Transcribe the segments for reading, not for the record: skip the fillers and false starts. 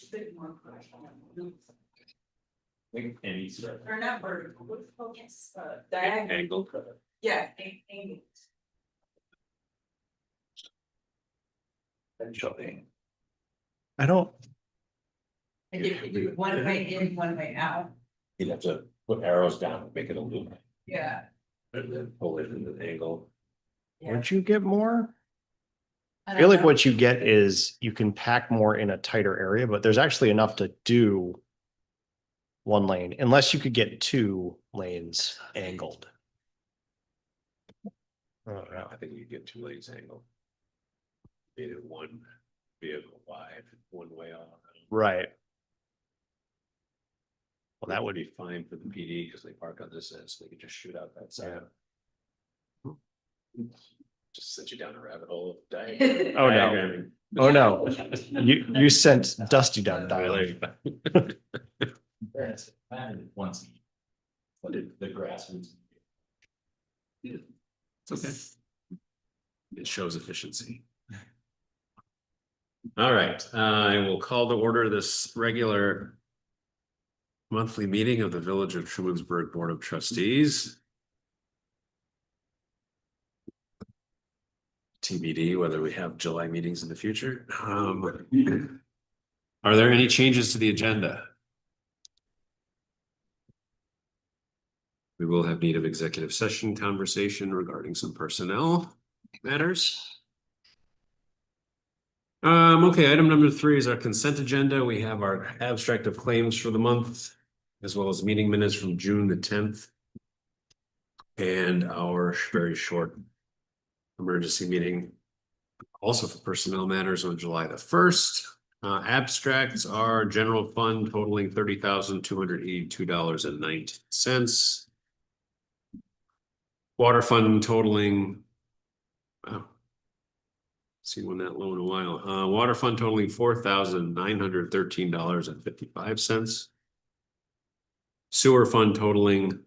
bit more commercial. Like any sort Or not vertical, yes, of diagonal, angle. yeah, angle. Eventually. I don't, And if you do one way in, one way out, You'd have to put arrows down, and make it a loop, yeah. and then pull it in an angle. would you get more? I I feel don't like know. what you get is you can pack more in a tighter area, but there's actually enough to do one lane, unless you could get 2 lanes angled. I don't know. I think you get 2 lanes angled. Made it one vehicle wide, one way all around. Right. Well, that would Be fine for the PD because they park on this end, so they can just shoot out that side. Just set you down a rabbit hole. Oh, no. Diagramming. Oh, no. You sent Dusty down dialing. Once. But the grass was. It's okay. It shows efficiency. All right, I will call to order this regular monthly meeting of the Village of Trumansburg Board of Trustees. TBD whether we have July meetings in the future. Are there any changes to the agenda? We will have need of executive session conversation regarding some personnel matters. Okay, item number 3 is our consent agenda. We have our abstract of claims for the month, as well as meeting minutes from June the 10th. And our very short emergency meeting, also for personnel matters, on July the 1st. Abstracts are general fund totaling $30,282.19. Water fund totaling, wow, seen one that low in a while. Water fund totaling $4,913.55. Sewer fund totaling,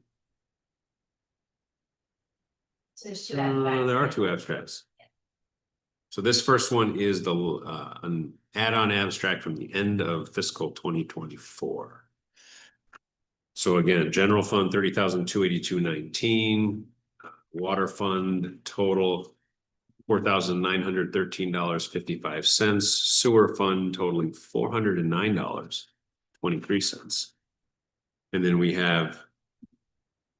there are 2 abstracts. So this first one is the an add-on abstract from the end of fiscal 2024. So again, general fund $30,282.19. Water fund total $4,913.55. Sewer fund totaling $409.23. And then we have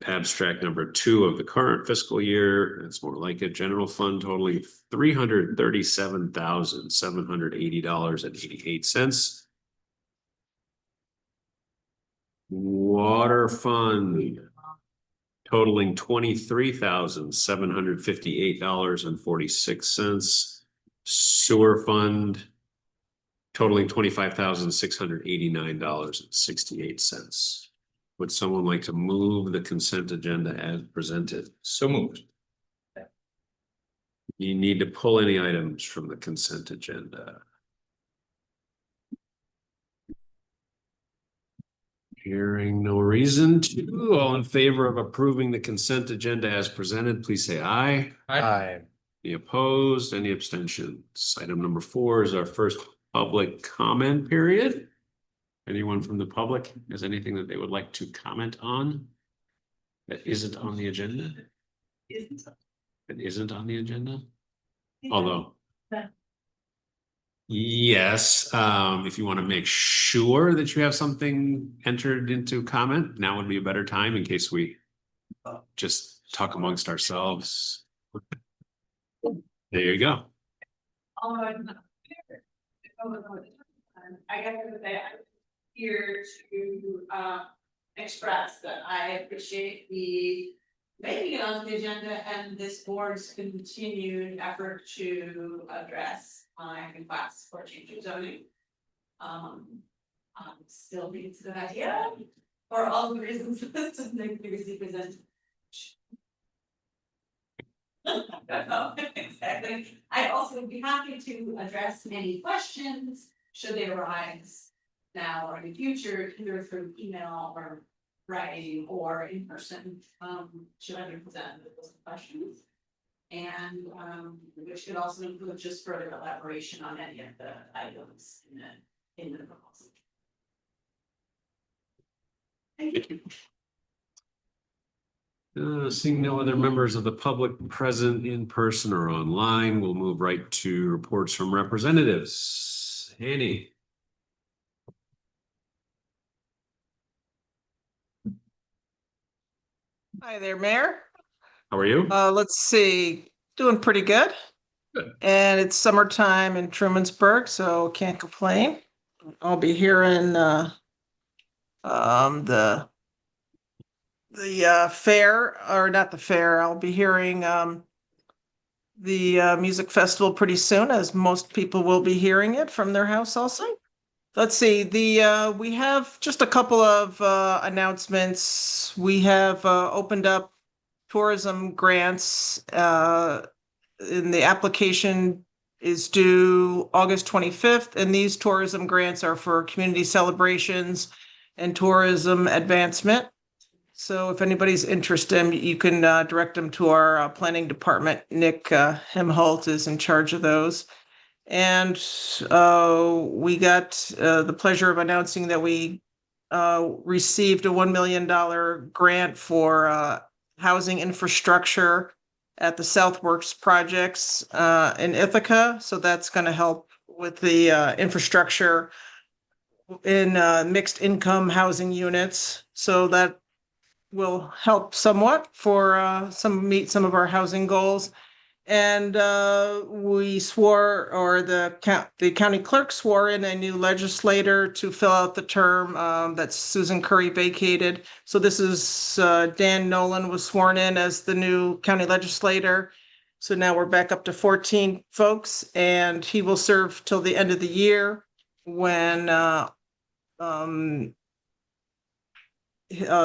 abstract number 2 of the current fiscal year. It's more like a general fund totaling $337,780.88. Water fund totaling $23,758.46. Sewer fund totaling $25,689.68. Would someone like to move the consent agenda as presented? So moved. You need to pull any items from the consent agenda. Hearing no reason to, all in favor of approving the consent agenda as presented, please say aye. Aye. Any opposed? Any abstentions? Item number 4 is our first public comment period. Anyone from the public has anything that they would like to comment on that isn't on the agenda? That isn't on the agenda? Although, yes, if you want to make sure that you have something entered into comment, now would be a better time in case we just talk amongst ourselves. There you go. I guess I'm here to express that I appreciate the making it on the agenda and this board's continued effort to address my request for change of zoning. Still think it's a good idea for all the reasons that they previously presented. Exactly. I'd also be happy to address any questions should they arise now or in the future, either through email or writing or in person. Should I be presented with those questions? And which could also include just further elaboration on any of the items in the proposal. Thank you. Seeing no other members of the public present in person or online, we'll move right to reports from representatives. Annie. Hi there, Mayor. How are you? Let's see, doing pretty good. Good. And it's summertime in Trumansburg, so can't complain. I'll be here in the fair, or not the fair, I'll be hearing the music festival pretty soon, as most people will be hearing it from their house also. Let's see, we have just a couple of announcements. We have opened up tourism grants. And the application is due August 25th, and these tourism grants are for community celebrations and tourism advancement. So if anybody's interested, you can direct them to our planning department. Nick Hemholt is in charge of those. And we got the pleasure of announcing that we received a $1 million grant for housing infrastructure at the Southworks projects in Ithaca. So that's going to help with the infrastructure in mixed income housing units. So that will help somewhat for meet some of our housing goals. And we swore, or the county clerk swore in a new legislator to fill out the term that Susan Curry vacated. So this is Dan Nolan was sworn in as the new county legislator. So now we're back up to 14 folks, and he will serve till the end of the year when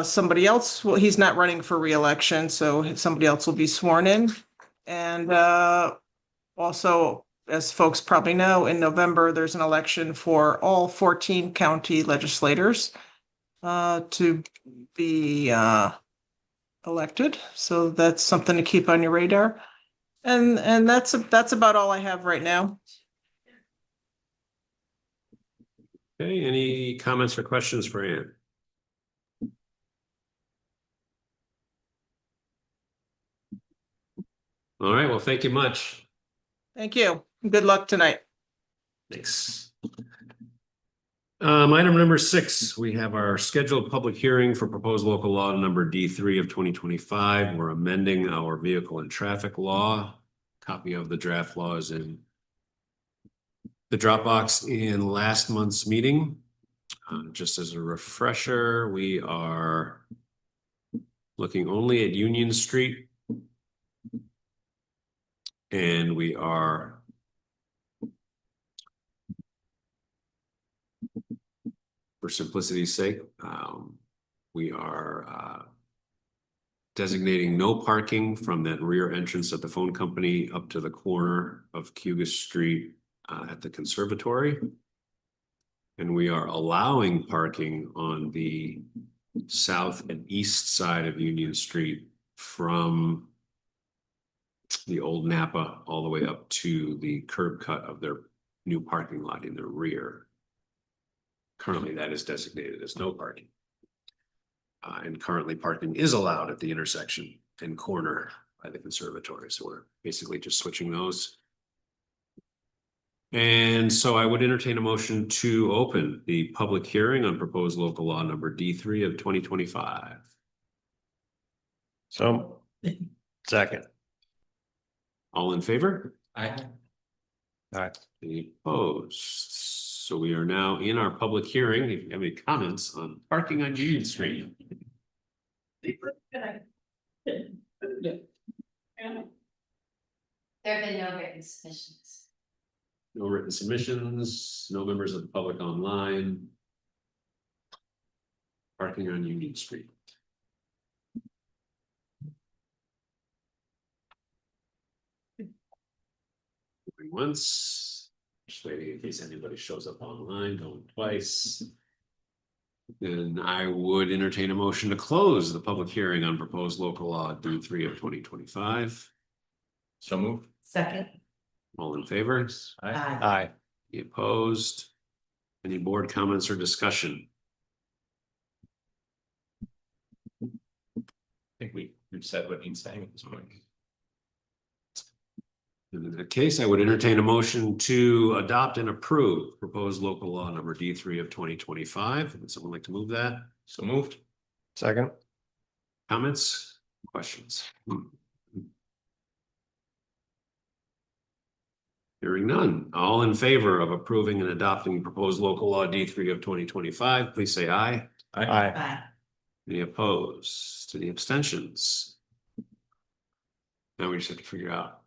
somebody else, well, he's not running for reelection, so somebody else will be sworn in. And also, as folks probably know, in November, there's an election for all 14 county legislators to be elected. So that's something to keep on your radar. And that's about all I have right now. Okay, any comments or questions for Ann? All right, well, thank you much. Thank you. Good luck tonight. Thanks. Item number 6, we have our scheduled public hearing for proposed local law number D3 of 2025. We're amending our vehicle and traffic law. Copy of the draft law is in the Dropbox in last month's meeting. Just as a refresher, we are looking only at Union Street. And we are for simplicity's sake, we are designating no parking from that rear entrance at the phone company up to the corner of Cugis Street at the conservatory. And we are allowing parking on the south and east side of Union Street from the old Napa all the way up to the curb cut of their new parking lot in the rear. Currently, that is designated as no parking. And currently parking is allowed at the intersection and corner by the conservatory. So we're basically just switching those. And so I would entertain a motion to open the public hearing on proposed local law number D3 of 2025. So, second. All in favor? Aye. All right. Any opposed? So we are now in our public hearing. If you have any comments on parking on Union Street. There have been no written submissions. No written submissions, no members of the public online. Parking on Union Street. Going once, just waiting in case anybody shows up online, going twice. Then I would entertain a motion to close the public hearing on proposed local law D3 of 2025. So move. Second. All in favor? Aye. Any opposed? Any board comments or discussion? think we've said what he's saying at this point. In that case, I would entertain a motion to adopt and approve proposed local law number D3 of 2025. Would someone like to move that? So moved. Second, Comments, questions? Hearing none. All in favor of approving and adopting proposed local law D3 of 2025, please say aye. aye. Bye. Any opposed? Any abstentions? Now we just have to figure out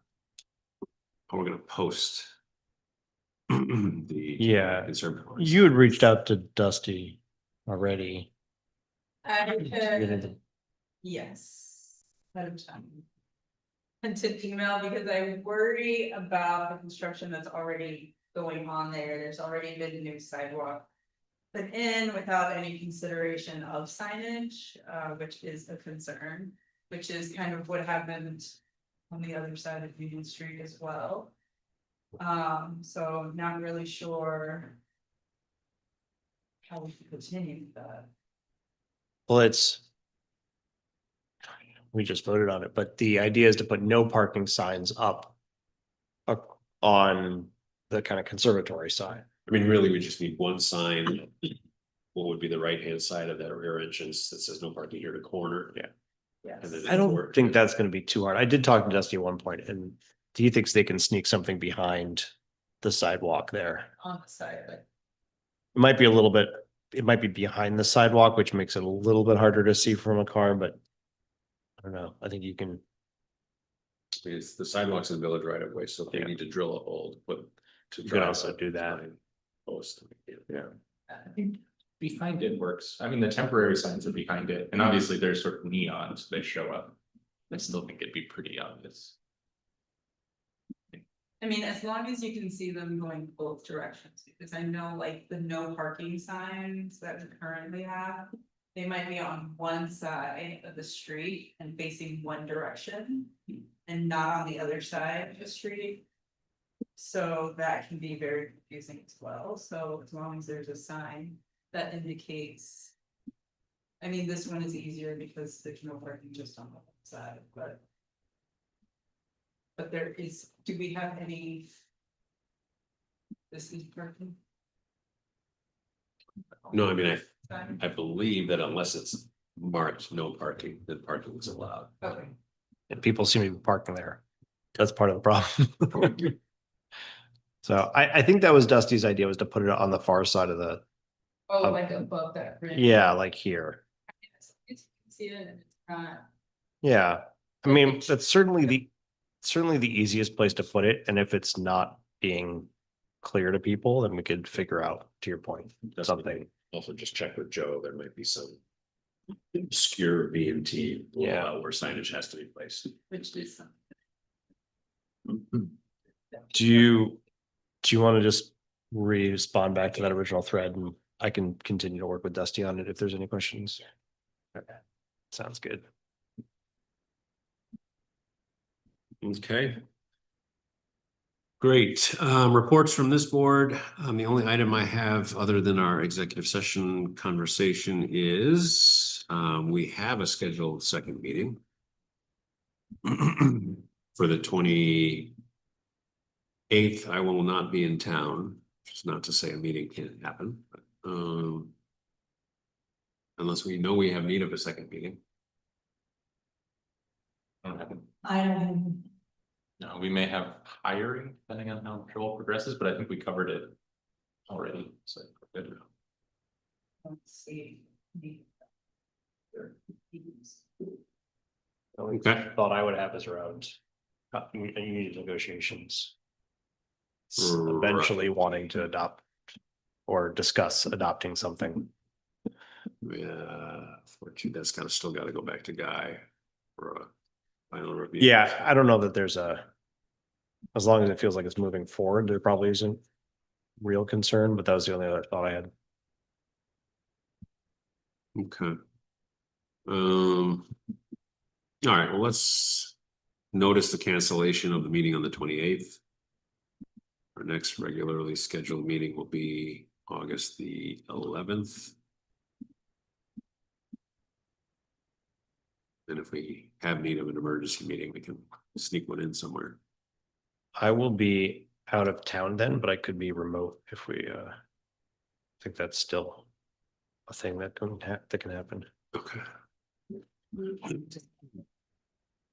how we're gonna post the Yeah. concern. You had reached out to Dusty already. I Get into- yes, ahead of time. And to email because I worry about the construction that's already going on there. There's already been a new sidewalk put in without any consideration of signage, which is a concern, which is kind of what happened on the other side of Union Street as well. So I'm not really sure how we can continue with that. Well, we just voted on it, but the idea is to put no parking signs up on the kind of conservatory side. I mean, really, we just need one sign. What would be the right-hand side of that rear entrance that says no parking here to corner? Yeah. Yes. And then I don't think that's gonna be too hard. I did talk to Dusty at one point, and he thinks they can sneak something behind the sidewalk there. On the side, but It might be a little bit, it might be behind the sidewalk, which makes it a little bit harder to see from a car, but I don't know. I think you can, It's the sidewalks in the village right of way, so if they Yeah. need to drill a hole, but to You can drive also up do that. sign Post. yeah. I think behind it works. I mean, the temporary signs are behind it, and obviously they're sort of neon, so they show up. I still think it'd be pretty obvious. I mean, as long as you can see them going both directions, because I know like the no parking signs that we currently have. They might be on one side of the street and facing one direction and not on the other side of the street. So that can be very confusing as well, so as long as there's a sign that indicates. I mean, this one is easier because there's no parking just on the one side, but. But there is, do we have any? This is parking? No, I mean, I believe that unless it's marked no parking, then parking is allowed. Okay, And people seem to be parking there. That's part of the problem. So I think that was Dusty's idea, was to put it on the far side of the, oh, like above that bridge. yeah, like here. Yes, you can see it and it's not, Yeah, I mean, that's certainly the easiest place to put it, and if it's not being clear to people, then we could figure out, to your point, something. Also just check with Joe, there might be some obscure B and T Yeah. where signage has to be placed. which is something. Do you want to just respond back to that original thread, and I can continue to work with Dusty on it if there's any questions? Okay, sounds good. Okay. Great. Reports from this board. The only item I have other than our executive session conversation is we have a scheduled second meeting for the 28th. I will not be in town, which is not to say a meeting can't happen, but unless we know we have need of a second meeting. I don't have- I don't. No, we may have hiring depending on how Joel progresses, but I think we covered it already, so we're good. Let's see. Okay. Thought I would have is around union negotiations. Eventually wanting to adopt or discuss adopting something. Yeah, that's kind of still got to go back to Guy for a final review. Yeah, I don't know that there's as long as it feels like it's moving forward, there probably isn't real concern, but that was the only other thought I had. Okay. All right, well, let's notice the cancellation of the meeting on the 28th. Our next regularly scheduled meeting will be August the 11th. And if we have need of an emergency meeting, we can sneak one in somewhere. I will be out of town then, but I could be remote if we, I think that's still a thing that can happen. Okay.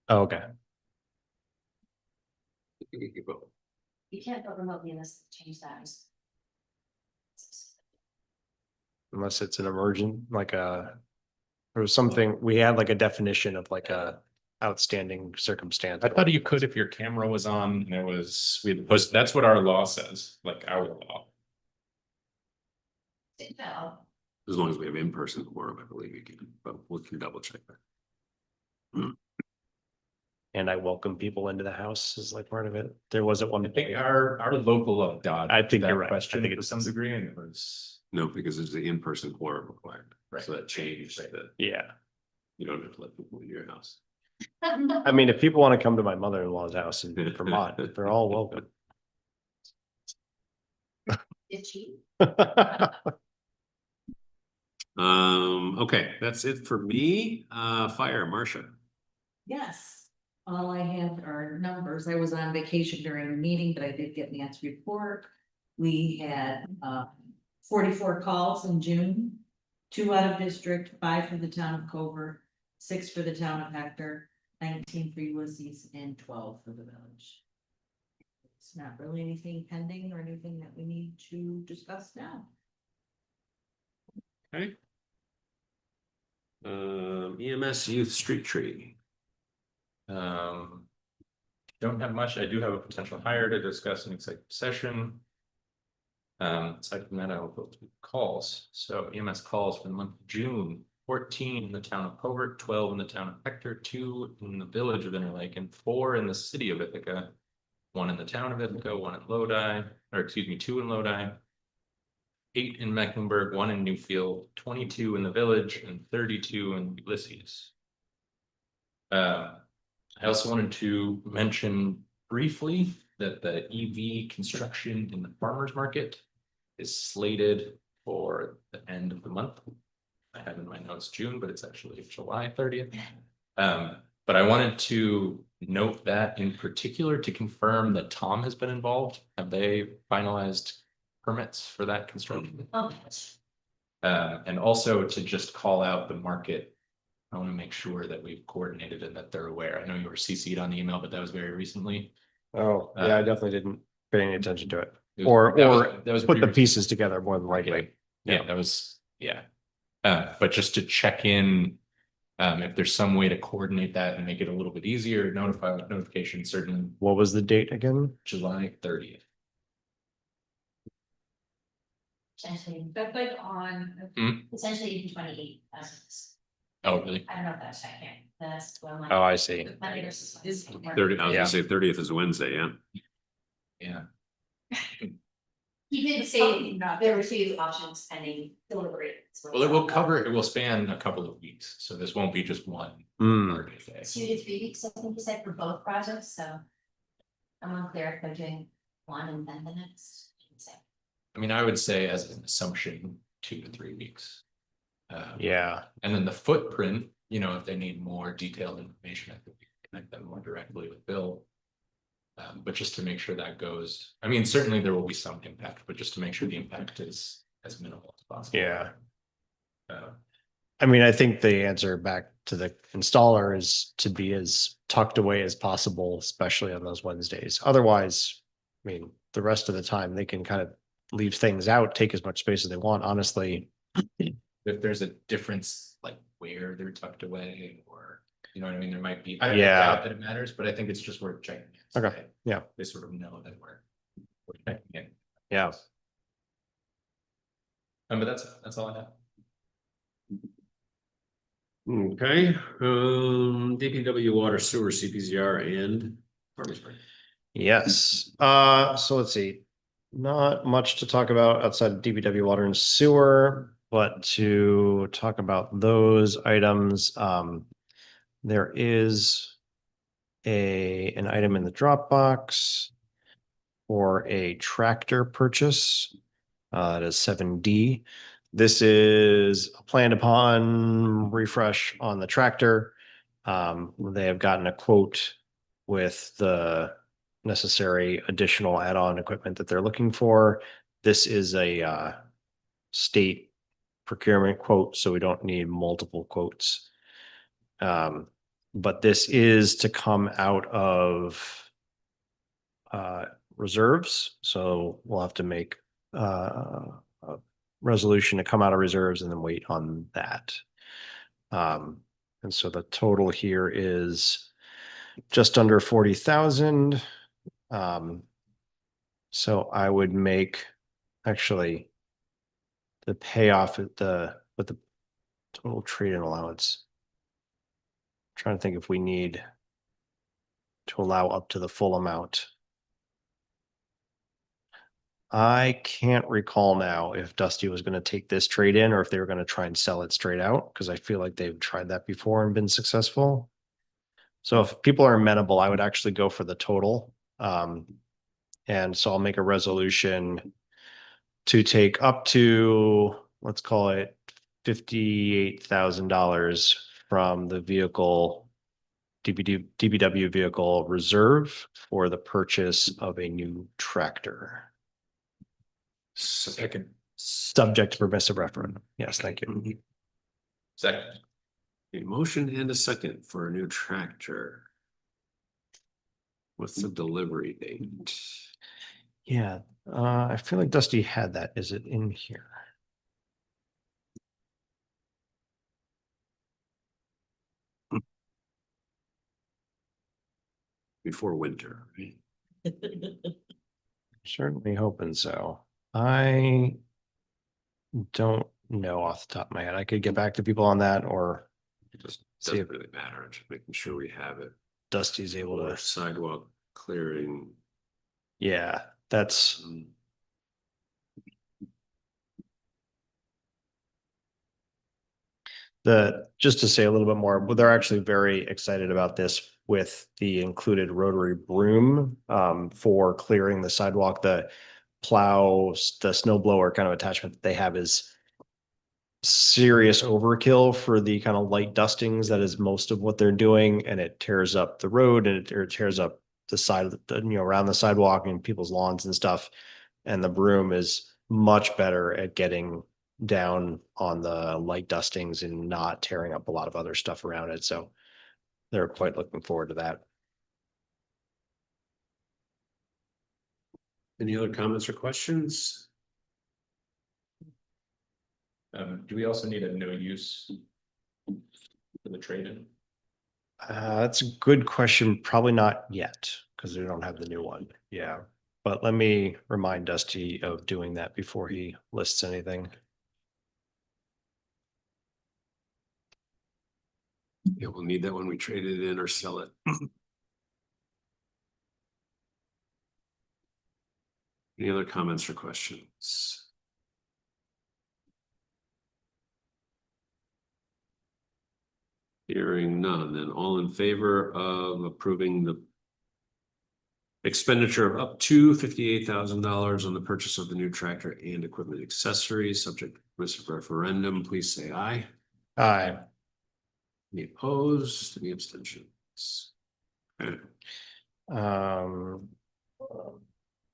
Oh, okay. You can't go remotely unless you change that. Unless it's an emergent, like there was something, we had like a definition of like a outstanding circumstance. I thought you could if your camera was on and it was, we had post, that's what our law says, like our law. No, As long as we have in-person quorum, I believe you can, but we can double check that. And I welcome people into the house is like part of it. There was at one I think point. our local law dodged I think that you're right. I question think to it some does. degree, and it was. No, because there's the in-person quorum required. Right. So that changed that Yeah. you don't have to let people in your house. I mean, if people want to come to my mother-in-law's house in Vermont, they're all welcome. did she? Okay, that's it for me. Fire, Marcia. Yes, all I had are numbers. I was on vacation during the meeting, but I did get Nan's report. We had 44 calls in June, 2 out of district, 5 for the town of Covert, 6 for the town of Hector, 19 for Ulysses, and 12 for the village. It's not really anything pending or anything that we need to discuss now. Okay. EMS Youth Street Tree. Don't have much. I do have a potential hire to discuss in executive session. Aside from that, I will go to calls. So EMS calls for the month of June, 14 in the town of Covert, 12 in the town of Hector, 2 in the village of Interlake, and 4 in the city of Ithaca. 1 in the town of Ithaca, 1 in Lodi, or excuse me, 2 in Lodi. 8 in Mecklenburg, 1 in Newfield, 22 in the village, and 32 in Ulysses. I also wanted to mention briefly that the EV construction in the farmers market is slated for the end of the month. I have in my notes June, but it's actually July 30th. But I wanted to note that in particular to confirm that Tom has been involved. Have they finalized permits for that construction? Oh, And also to just call out the market. I want to make sure that we've coordinated and that they're aware. I know you were CC'd on the email, but that was very recently. Oh, yeah, I definitely didn't pay any attention to it. It was- Or that was put the pretty- pieces together more than likely. Yeah, that was, yeah. But just to check in, if there's some way to coordinate that and make it a little bit easier, notify with notification, certainly What was the date again? July 30th. essentially, That's like on. essentially even 28. Oh, really? I don't know if that's checking. That's one. Oh, I see. Monday versus Is- Wednesday. 30, I was Yeah. gonna say 30th is Wednesday, yeah. Yeah. He did say there were 2 options pending delivery. Well, it will cover, it will span a couple of weeks, so this won't be just one. Hmm. market day. 2 to 3 weeks, I think you said, for both projects, so. I'm unclear if they're doing one and then the next. I mean, I would say as an assumption, 2 to 3 weeks. Yeah, And then the footprint, you know, if they need more detailed information, I think we can connect them more directly with Bill. But just to make sure that goes, I mean, certainly there will be some impact, but just to make sure the impact is as minimal as possible. yeah. Uh, I mean, I think the answer back to the installer is to be as tucked away as possible, especially on those Wednesdays. Otherwise, I mean, the rest of the time they can kind of leave things out, take as much space as they want, honestly. If there's a difference, like where they're tucked away, or, you know what I mean, there might be, I Yeah. doubt that it matters, but I think it's just worth checking. in, so Okay, that yeah. They sort of know that we're checking in. Yeah. But that's all I have. Okay, DPW Water Sewer CPCR and Farmers Market. Yes, so let's see. Not much to talk about outside of DPW water and sewer, but to talk about those items, there is an item in the Dropbox for a tractor purchase. It is 7D. This is a planned upon refresh on the tractor. They have gotten a quote with the necessary additional add-on equipment that they're looking for. This is a state procurement quote, so we don't need multiple quotes. But this is to come out of reserves, so we'll have to make a resolution to come out of reserves and then wait on that. And so the total here is just under 40,000. So I would make actually the payoff at with the total trade-in allowance. Trying to think if we need to allow up to the full amount. I can't recall now if Dusty was going to take this trade in or if they were going to try and sell it straight out, because I feel like they've tried that before and been successful. So if people are amenable, I would actually go for the total. And so I'll make a resolution to take up to, let's call it $58,000 from the vehicle DBW vehicle reserve for the purchase of a new tractor. Second. Subject to permissive referendum. Yes, thank you. Second. A motion and a second for a new tractor. What's the delivery date? Yeah, I feel like Dusty had that. Is it in here? Before winter, right? Certainly hoping so. I don't know off the top of my head. I could get back to people on that, or It just see doesn't if really matter, just making sure we have it. Dusty's able Or to. sidewalk clearing. Yeah, that's just to say a little bit more, well, they're actually very excited about this with the included rotary broom for clearing the sidewalk. The plow, the snow blower kind of attachment that they have is serious overkill for the kind of light dustings. That is most of what they're doing, and it tears up the road and it tears up the side of the, around the sidewalk and people's lawns and stuff. And the broom is much better at getting down on the light dustings and not tearing up a lot of other stuff around it. So they're quite looking forward to that. Any other comments or questions? Do we also need a no use for the trade-in? That's a good question. Probably not yet, because we don't have the new one. Yeah. But let me remind Dusty of doing that before he lists anything. Yeah, we'll need that when we trade it in or sell it. Any other comments or questions? Hearing none, then all in favor of approving the expenditure of up to $58,000 on the purchase of the new tractor and equipment accessories, subject to permissive referendum, please say aye. Aye. Any opposed, any abstentions? Okay. Um,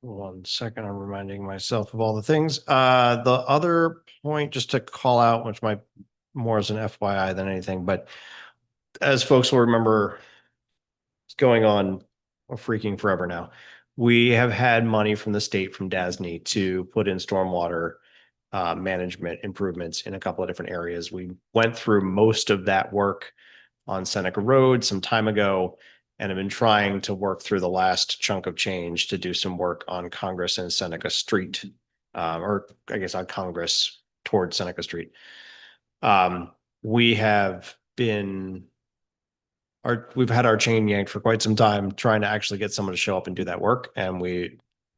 1 second, I'm reminding myself of all the things. The other point, just to call out, which might more as an FYI than anything, but as folks will remember, it's going on freaking forever now. We have had money from the state, from DASNY, to put in stormwater management improvements in a couple of different areas. We went through most of that work on Seneca Road some time ago, and have been trying to work through the last chunk of change to do some work on Congress and Seneca Street, or I guess on Congress towards Seneca Street. We have been we've had our chain yanked for quite some time trying to actually get someone to show up and do that work. And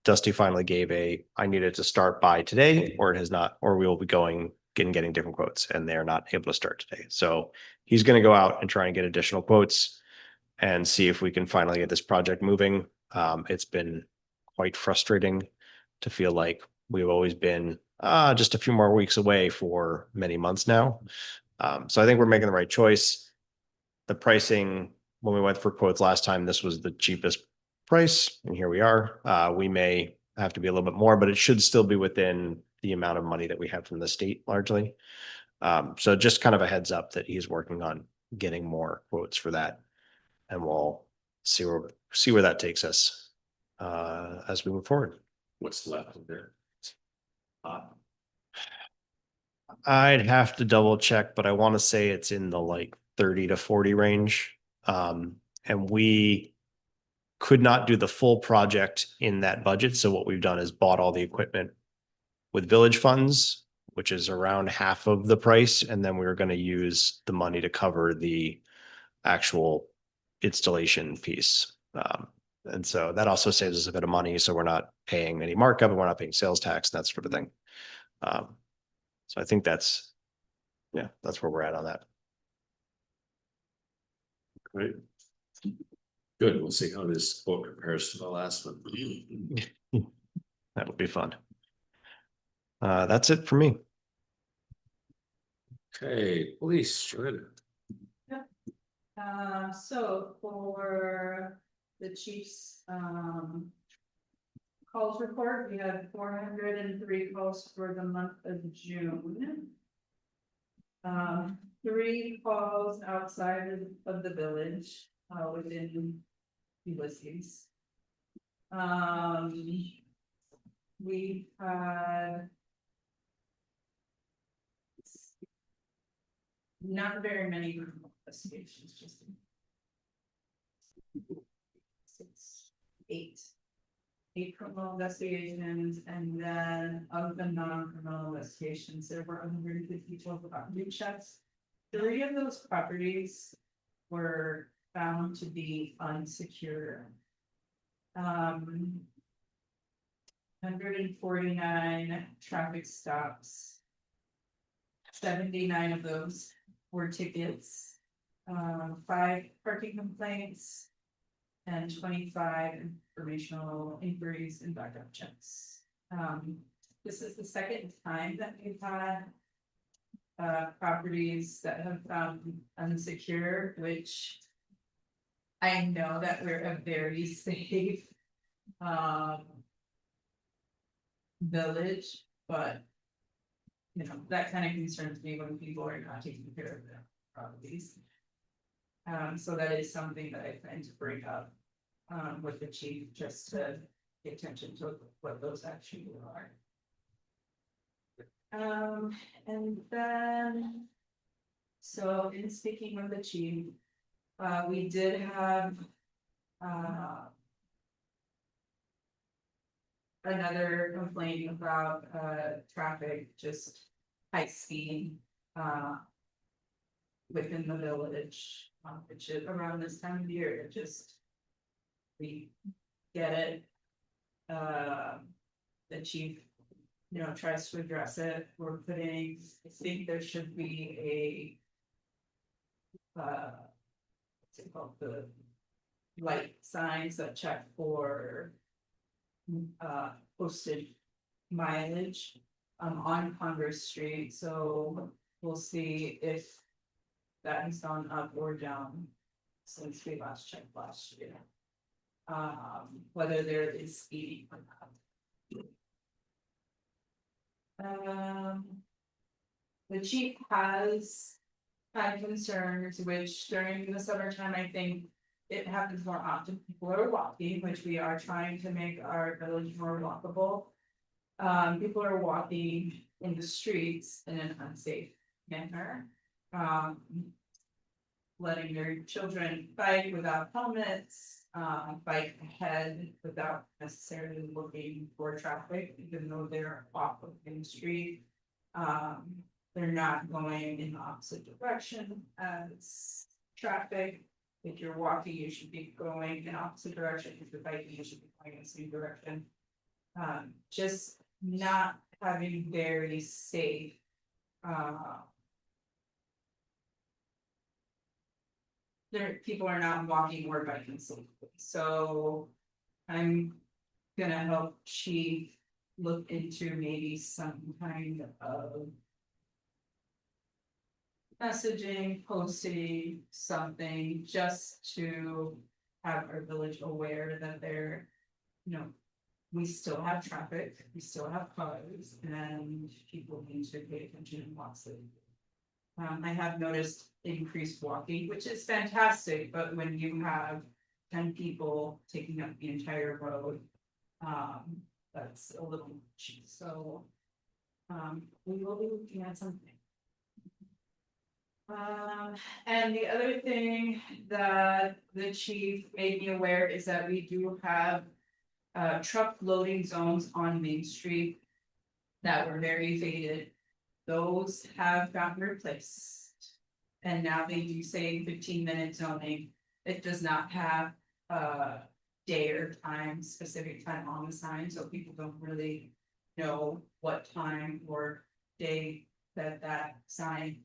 Dusty finally gave I need it to start by today, or it has not, or we will be getting different quotes, and they're not able to start today. So he's going to go out and try and get additional quotes and see if we can finally get this project moving. It's been quite frustrating to feel like we've always been just a few more weeks away for many months now. So I think we're making the right choice. the pricing, when we went for quotes last time, this was the cheapest price, and here we are. We may have to be a little bit more, but it should still be within the amount of money that we have from the state largely. So just kind of a heads up that he's working on getting more quotes for that. And we'll see where that takes us as we move forward. What's left of there? I'd have to double check, but I want to say it's in the like 30 to 40 range. And we could not do the full project in that budget. So what we've done is bought all the equipment with village funds, which is around half of the price. And then we were going to use the money to cover the actual installation piece. And so that also saves us a bit of money. So we're not paying any markup and we're not paying sales tax and that sort of thing. So I think that's where we're at on that. Right. Good, we'll see how this quote compares to the last one. That would be fun. That's it for me. Okay, police, Joanna. So for the chief's, calls report, we had 403 calls for the month of June. 3 calls outside of the village, within Ulysses. We had not very many investigations, just 8 criminal investigations, and then of the non-criminal investigations, there were 150 total property checks. 3 of those properties were found to be unsecure. 149 traffic stops. 79 of those were tickets. 5 parking complaints. And 25 informational inquiries and backup checks. This is the second time that we've had properties that have found unsecure, which I know that we're a very safe village, but you know, that kind of concerns me when people are not taking care of their properties. So that is something that I plan to bring up with the chief, just to pay attention to what those actually are. And then, so in speaking with the chief, we did have another complaint about traffic, just high speed within the village, which is around this time of year, it just we get it. The chief, you know, tries to address it. We're putting, I think there should be a what's it called, the light signs that check for posted mileage on Congress Street, so we'll see if that has gone up or down since we last checked last year. Whether there is speeding or not. The chief has had concerns, which during the summertime, I think it happens more often. People are walking, which we are trying to make our village more walkable. People are walking in the streets in an unsafe manner. Letting their children bike without helmets, bike ahead without necessarily looking for traffic, even though they're off of Main Street. They're not going in the opposite direction as traffic. If you're walking, you should be going in opposite direction. If you're biking, you should be going in the same direction. Just not having very safe people are not walking or biking safely, so I'm gonna help chief look into maybe some kind of messaging, posting something just to have our village aware that they're, we still have traffic, we still have cars, and people need to pay attention and walk safe. I have noticed increased walking, which is fantastic, but when you have 10 people taking up the entire road, that's a little much, so. We will be looking at something. And the other thing that the chief made me aware is that we do have truck loading zones on Main Street that were very faded. Those have gotten replaced. And now they do say 15-minute zoning. It does not have day or time, specific time on the sign, so people don't really know what time or day that sign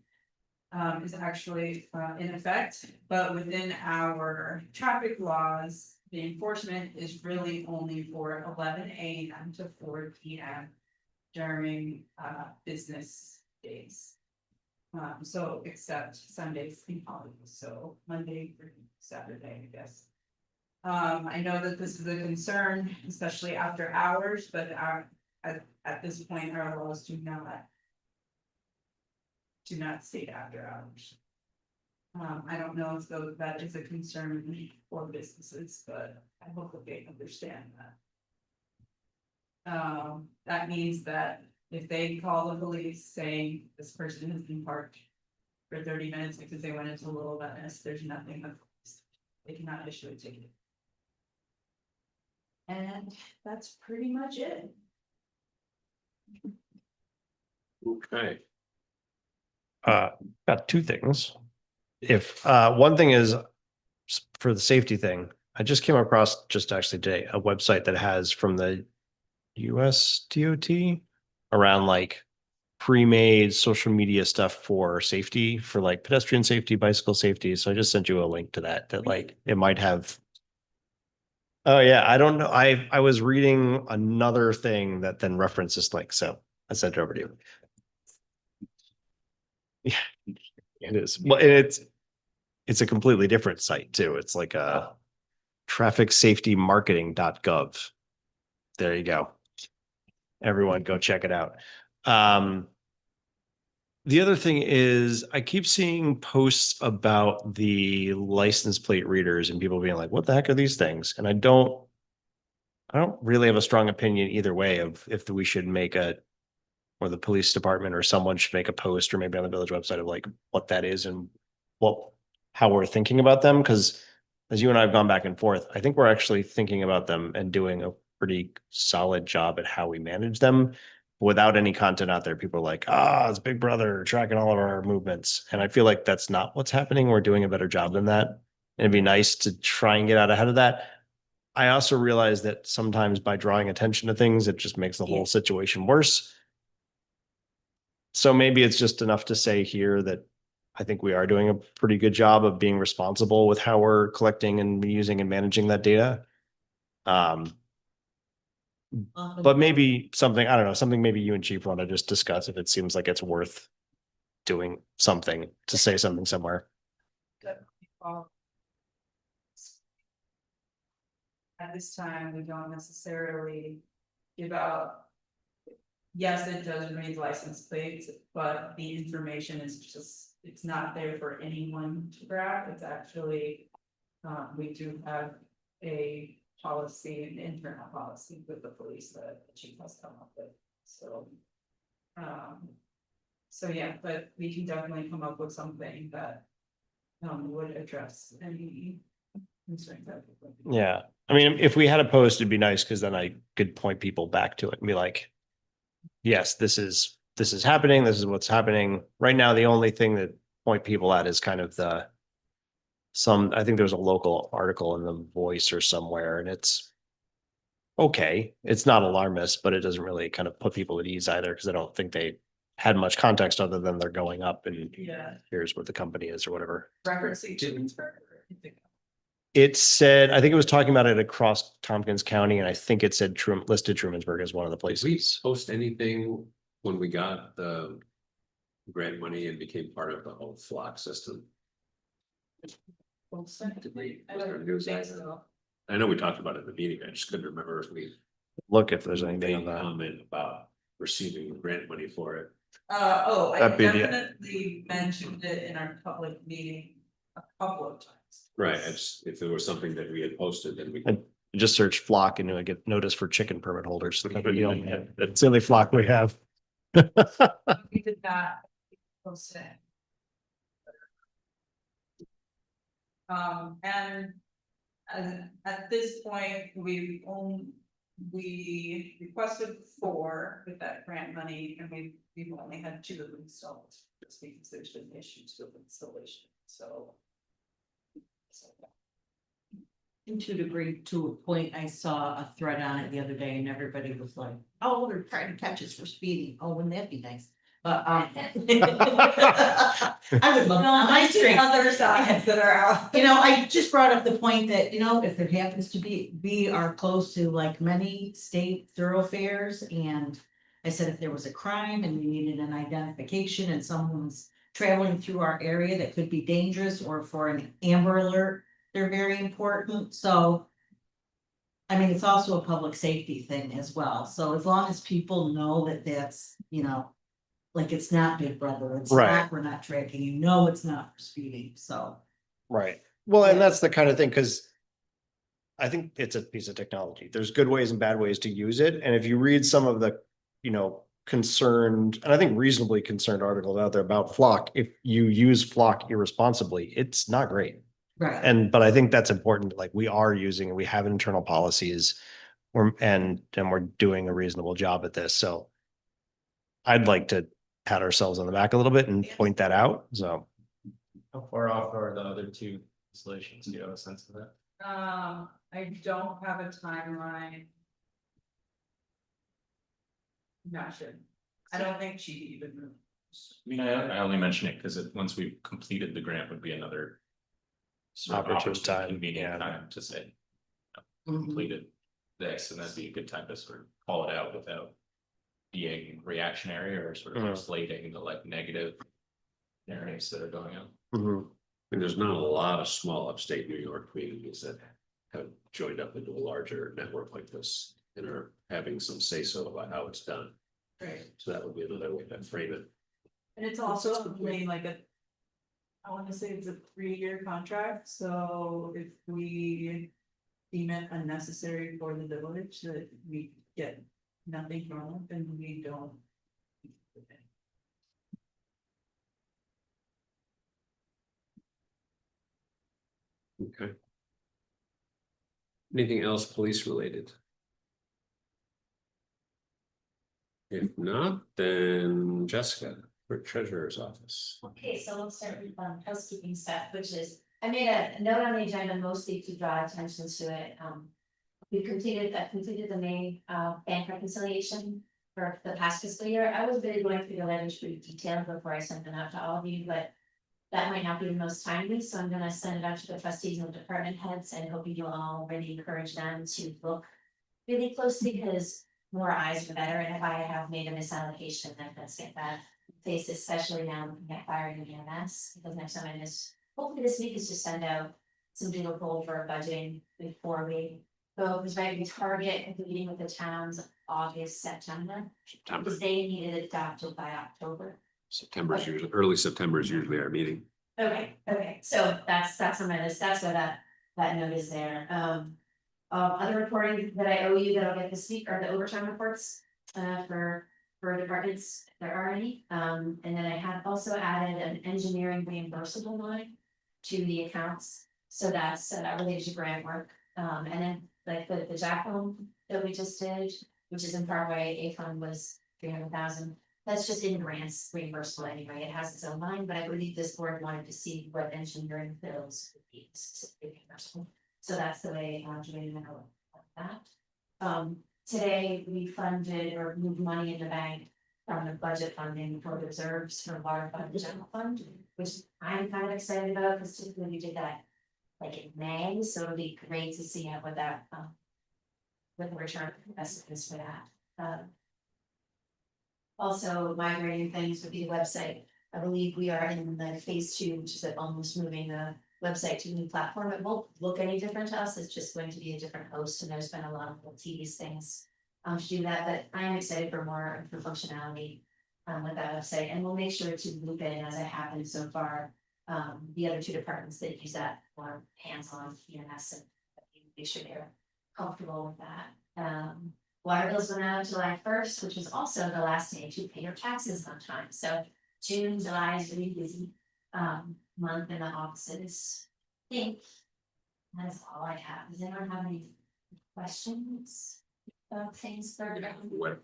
is actually in effect, but within our traffic laws, the enforcement is really only for 11 AM to 4 PM during business days. So except Sundays and holidays, so Monday through Saturday, I guess. I know that this is a concern, especially after hours, but at this point, our laws do not state after hours. I don't know if that is a concern for businesses, but I hope that they understand that. That means that if they call the police saying this person has been parked for 30 minutes because they went into Little Venice, there's nothing that they cannot issue a ticket. And that's pretty much it. Okay. Got two things. If, one thing is for the safety thing, I just came across just actually today, a website that has from the US DOT around like pre-made social media stuff for safety, for like pedestrian safety, bicycle safety. So I just sent you a link to that like it might have. Oh yeah, I don't know. I was reading another thing that then referenced this link, so I sent it over to you. Yeah, it is. Well, and it's a completely different site too. It's like a trafficsafetymarketing.gov. There you go. Everyone go check it out. The other thing is I keep seeing posts about the license plate readers and people being like, what the heck are these things? And I don't really have a strong opinion either way of if we should make or the police department or someone should make a post or maybe on the village website of like what that is and how we're thinking about them. Cause as you and I have gone back and forth, I think we're actually thinking about them and doing a pretty solid job at how we manage them without any content out there. People are like, it's Big Brother tracking all of our movements. And I feel like that's not what's happening. We're doing a better job than that. And it'd be nice to try and get out ahead of that. I also realize that sometimes by drawing attention to things, it just makes the whole situation worse. So maybe it's just enough to say here that I think we are doing a pretty good job of being responsible with how we're collecting and using and managing that data. But maybe something, I don't know, something maybe you and Chief want to just discuss if it seems like it's worth doing something to say something somewhere. At this time, we don't necessarily give out. Yes, it does read license plates, but the information is just, it's not there for anyone to grab. It's actually, we do have a policy, an internal policy with the police that the chief has come up with, so. So yeah, but we can definitely come up with something that would address any concerns. Yeah. I mean, if we had a post, it'd be nice because then I could point people back to it and be like, yes, this is happening. This is what's happening right now. The only thing that point people at is kind of I think there's a local article in the Voice or somewhere, and it's okay. It's not alarmist, but it doesn't really kind of put people at ease either because I don't think they had much context other than they're going up and here's what the company is or whatever. Referencing Trumansburg or anything? It said, I think it was talking about it across Tompkins County, and I think it said listed Trumansburg as one of the Did we places. post anything when we got grant money and became part of the whole flock system. Did we- I was there don't news think item? so. I know we talked about it in the meeting, I just couldn't remember if we Look if there's made anything a on that. comment about receiving grant money for it. I That'd be the- definitely mentioned it in our public meeting a couple of times. Right, it's, if there was something that we had posted, then we. And just search flock and I get notice for chicken permit holders. No big deal. It's the only flock we have. We did not post it. And at this point, we requested 4 with that grant money and we've only had 2 installed. Just because there's been issues with installation, so. And to a point, I saw a thread on it the other day and everybody was like, oh, they're trying to catch us for speeding. Oh, wouldn't that be nice? But, I would love, on my street. Other sides that are out. You know, I just brought up the point that, you know, if there happens to be, we are close to like many state thoroughfares. And I said, if there was a crime and we needed an identification and someone's traveling through our area that could be dangerous, or for an Amber Alert, they're very important. So I mean, it's also a public safety thing as well. So as long as people know that that's, you know, like it's not Big Brother, it's Right. not, we're not tracking, you know, it's not for speeding, so. Right. Well, and Yeah. that's the kind of thing, because I think it's a piece of technology. There's good ways and bad ways to use it. And if you read some of the, concerned, and I think reasonably concerned articles out there about flock, if you use flock irresponsibly, it's not great. Right. But I think that's important. Like, we are using, and we have internal policies. And we're doing a reasonable job at this. So I'd like to pat ourselves on the back a little bit and point that out. So. How far off are the other 2 installations? Do you have a sense of that? I don't have a timeline. Not sure. I don't think she even knows. I mean, I only mention it because once we've completed the grant would be another. Sort of Opportune opportune, time, convenient yeah. time to say, Mhm. completed this, and that'd be a good time to sort of call it out without. Being reactionary or sort of Mhm. slating the like negative. Narratives that are going on. Mhm. And there's not a lot of small upstate New York communities that have joined up into a larger network like this and are having some say-so about how it's done. Right. So that would be another way to frame it. And it's also only like I wanna say it's a 3-year contract, so if we deem it unnecessary for the village, that we get nothing from it, then we don't. Okay. Anything else police related? If not, then Jessica, for treasurer's office. Okay, so let's start with housekeeping stuff, which is, I made a note on the agenda mostly to draw attention to it. I completed the May bank reconciliation for the past fiscal year. I was really going through the letters pretty detailed before I sent them out to all of you, but that might not be the most timely, so I'm gonna send it out to the trustees and the department heads and hoping you'll all really encourage them to look really closely, because more eyes are better, and if I have made a misallocation, then let's get that face, especially now looking at fire and EMS, because next time hopefully this week is to send out some doable for budgeting before we go, because right, we target the meeting with the towns August, September, September, because they need it adopted by October. September's usually, early September is usually our meeting. Okay, so that's on my list, that's why that note is there. Other reporting that I owe you that I'll get this week are the overtime reports, for departments, if there are any. And then I have also added an engineering reimbursable line to the accounts. So that's related to grant work, and then like the Jack home that we just did, which is in Parkway, A fund was 300,000. That's just in grants reimbursable anyway, it has its own line, but I believe this board wanted to see what engineering bills would be specifically reimbursable. So that's the way Joanne and I look at that. Today we funded or moved money in the bank from the budget funding for reserves for water fund and general fund, which I'm kind of excited about, because typically we did that like in May, so it'll be great to see what that what the return is for that. Also migrating things with the website. I believe we are in the phase 2, which is almost moving the website to a new platform. It won't look any different to us. It's just going to be a different host, and there's been a lot of tedious things to do that, but I am excited for more for functionality with that website, and we'll make sure to loop in, as it happens so far, the other 2 departments that use that for hands-on EMS, and make sure they're comfortable with that. Water bills went out July 1st, which was also the last day to pay your taxes on time. So June, July is really busy month in the offices. I think that is all I have. Does anyone have any questions about things for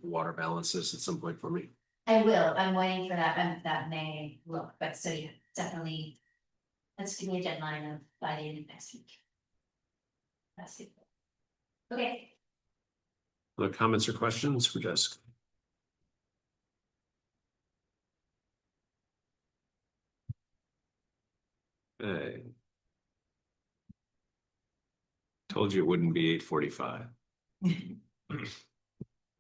Water balances at some point for me. I will. I'm waiting for that May look, but so yeah, definitely. Let's give me a deadline of by the end of next week. That's it. Okay. Other comments or questions for Jessica? Hey. Told you it wouldn't be 8:45.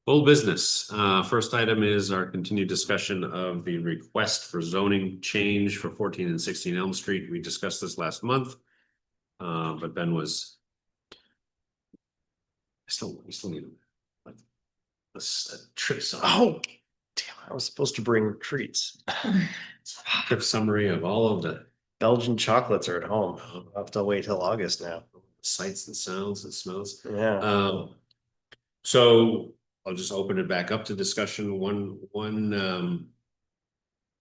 Full business. First item is our continued discussion of the request for zoning change for 14 and 16 Elm Street. We discussed this last month. But Ben was. We still need like a trip summary. Oh, damn, I was supposed to bring treats. Trip summary of all of the Belgian chocolates are at home. I'll have to wait till August now. sights and sounds and smells. Yeah. So I'll just open it back up to discussion.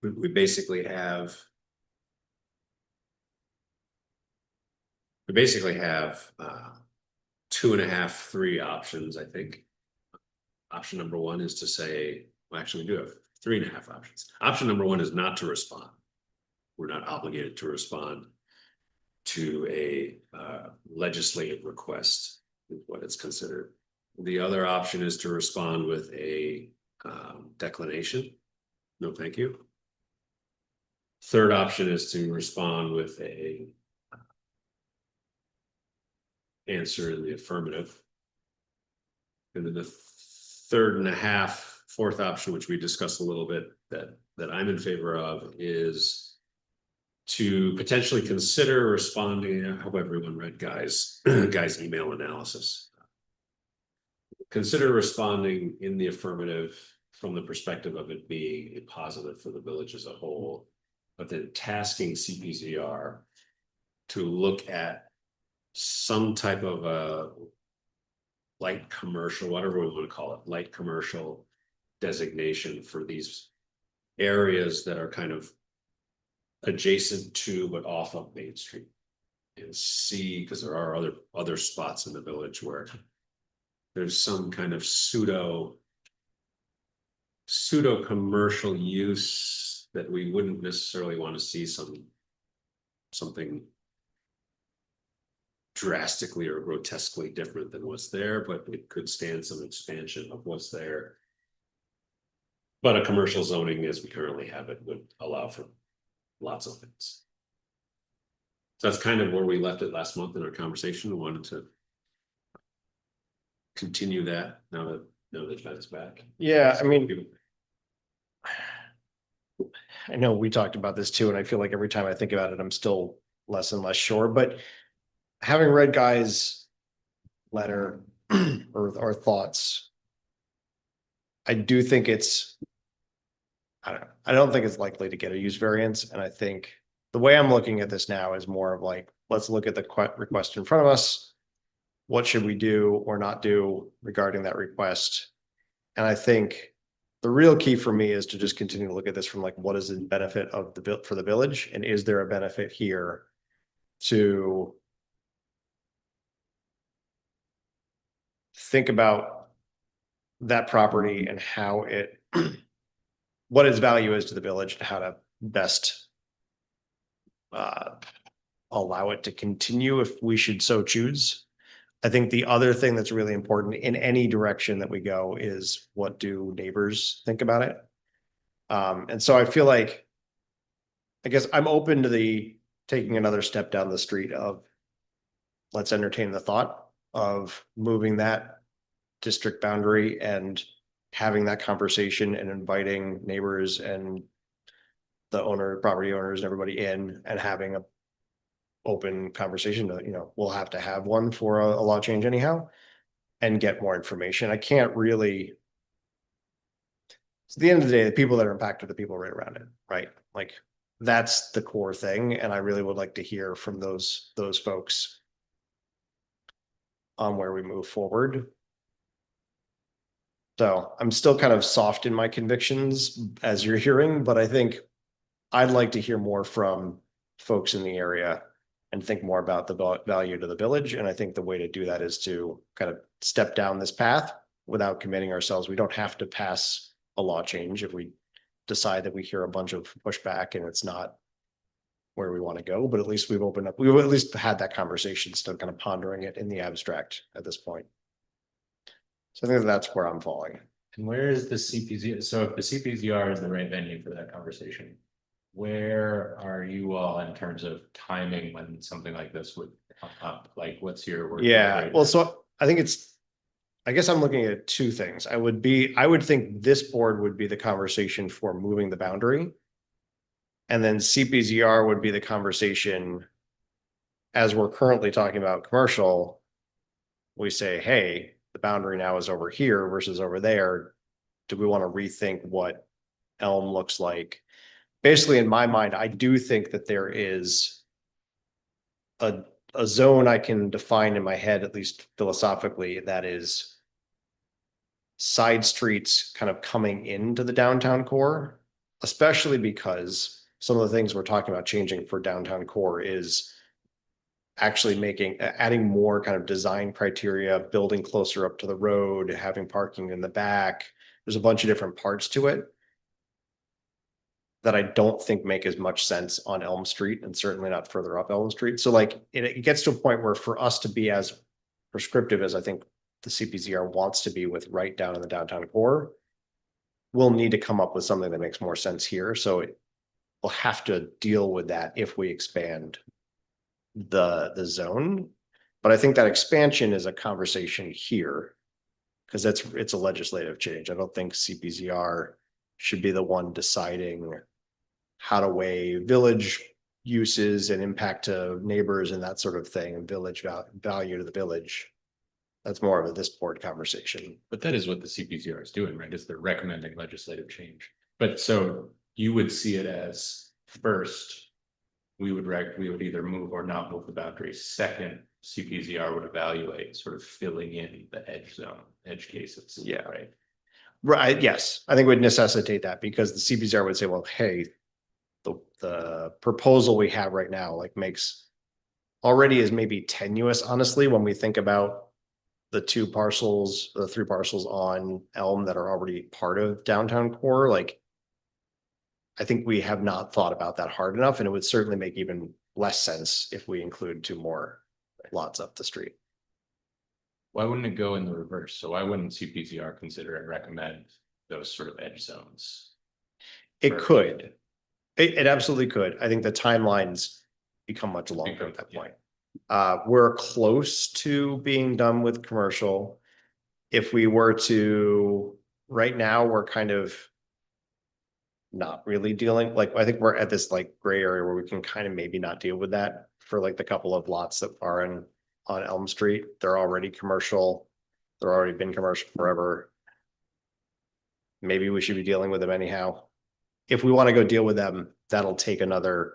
We basically have. We basically have 2.5, 3 options, I think. Option number 1 is to say, well, actually, we do have 3.5 options. Option number 1 is not to respond. We're not obligated to respond to a legislative request, is what it's considered. The other option is to respond with a declination. No, thank you. Third option is to respond with a answer in the affirmative. And then the fourth option, which we discussed a little bit, that I'm in favor of, is to potentially consider responding. I hope everyone read Guy's email analysis. Consider responding in the affirmative from the perspective of it being a positive for the village as a whole, but then tasking CPZR to look at some type of a light commercial, whatever we want to call it, light commercial designation for these areas that are kind of adjacent to but off of Main Street. And see, because there are other spots in the village where there's some kind of pseudo commercial use that we wouldn't necessarily want to see something drastically or grotesquely different than what's there, but it could stand some expansion of what's there. But a commercial zoning as we currently have it would allow for lots of things. So that's kind of where we left it last month in our conversation. We wanted to continue that now that Ben's back. Yeah, I mean, I know we talked about this too, and I feel like every time I think about it, I'm still less and less sure, but having read Guy's letter or thoughts, I do think I don't think it's likely to get a use variance. And I think the way I'm looking at this now is more of like, let's look at the request in front of us. What should we do or not do regarding that request? And I think the real key for me is to just continue to look at this from like, what is the benefit of for the village? And is there a benefit here to think about that property and how it, what its value is to the village and how to best allow it to continue if we should so choose. I think the other thing that's really important in any direction that we go is what do neighbors think about it? And so I feel like, I guess I'm open to taking another step down the street of let's entertain the thought of moving that district boundary and having that conversation and inviting neighbors and the owner, property owners and everybody in and having a open conversation, you know, we'll have to have one for a law change anyhow and get more information. I can't really. So at the end of the day, the people that are impacted are the people right around it, right? Like that's the core thing. And I really would like to hear from those folks on where we move forward. So I'm still kind of soft in my convictions as you're hearing, but I think I'd like to hear more from folks in the area and think more about the value to the village. And I think the way to do that is to kind of step down this path without committing ourselves. We don't have to pass a law change if we decide that we hear a bunch of pushback and it's not where we want to go, but at least we've opened up, we've at least had that conversation, still kind of pondering it in the abstract at this point. So I think that's where I'm falling. And where is the CPZ? So if the CPZR is the right venue for that conversation, where are you all in terms of timing when something like this would come up? Like, what's your work? Yeah, well, so I think I guess I'm looking at two things. I would think this board would be the conversation for moving the boundary. And then CPZR would be the conversation as we're currently talking about commercial. We say, hey, the boundary now is over here versus over there. Do we want to rethink what Elm looks like? Basically, in my mind, I do think that there is a zone I can define in my head, at least philosophically, that is side streets kind of coming into the downtown core, especially because some of the things we're talking about changing for downtown core is actually adding more kind of design criteria, building closer up to the road, having parking in the back. There's a bunch of different parts to it that I don't think make as much sense on Elm Street and certainly not further up Elm Street. So like it gets to a point where for us to be as prescriptive as I think the CPZR wants to be with right down in the downtown core, we'll need to come up with something that makes more sense here. So we'll have to deal with that if we expand the zone. But I think that expansion is a conversation here because it's a legislative change. I don't think CPZR should be the one deciding how to weigh village uses and impact to neighbors and that sort of thing, and village value to the village. That's more of a this board conversation. But that is what the CPZR is doing, right? Is they're recommending legislative change. But so you would see it as first, we would either move or not move the boundary. Second, CPZR would evaluate sort of filling in the edge cases. Yeah. Right. Right. Yes, I think would necessitate that because the CPZR would say, well, hey, the proposal we have right now like already is maybe tenuous, honestly, when we think about the three parcels on Elm that are already part of downtown core. Like, I think we have not thought about that hard enough, and it would certainly make even less sense if we include two more lots up the street. Why wouldn't it go in the reverse? So why wouldn't CPZR consider and recommend those sort of edge zones? It could. It absolutely could. I think the timelines become much longer at that point. We're close to being done with commercial. If we were to, right now, we're kind of not really dealing, like, I think we're at this like gray area where we can kind of maybe not deal with that for like the couple of lots that are on Elm Street. They're already commercial. They're already been commercial forever. Maybe we should be dealing with them anyhow. If we want to go deal with them, that'll take another,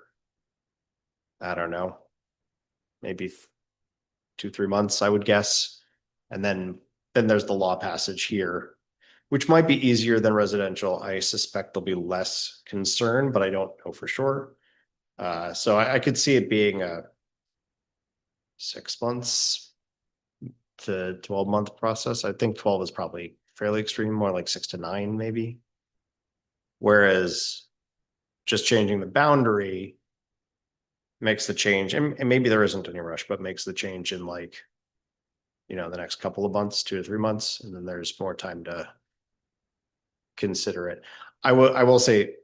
I don't know, maybe 2-3 months, I would guess. And then there's the law passage here, which might be easier than residential. I suspect there'll be less concern, but I don't know for sure. So I could see it being a 6 months to 12-month process. I think 12 is probably fairly extreme, more like 6 to 9 maybe. Whereas just changing the boundary makes the change, and maybe there isn't any rush, but makes the change in like, the next couple of months, 2 to 3 months, and then there's more time to consider it. I will say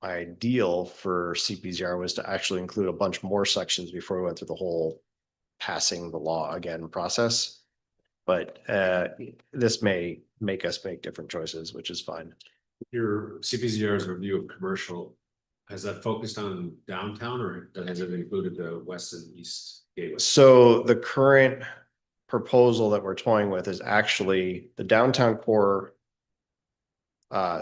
my ideal for CPZR was to actually include a bunch more sections before we went through the whole passing the law again process. But this may make us make different choices, which is fine. Your CPZR's review of commercial, has that focused on downtown or has it included the west and east gateway? So the current proposal that we're toying with is actually the downtown core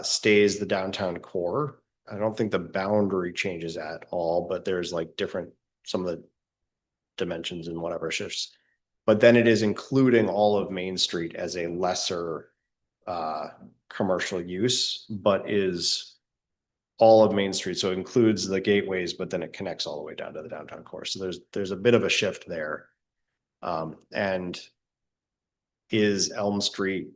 stays the downtown core. I don't think the boundary changes at all, but there's like different, some of the dimensions and whatever shifts. But then it is including all of Main Street as a lesser commercial use, but is all of Main Street. So it includes the gateways, but then it connects all the way down to the downtown core. So there's a bit of a shift there. And is Elm Street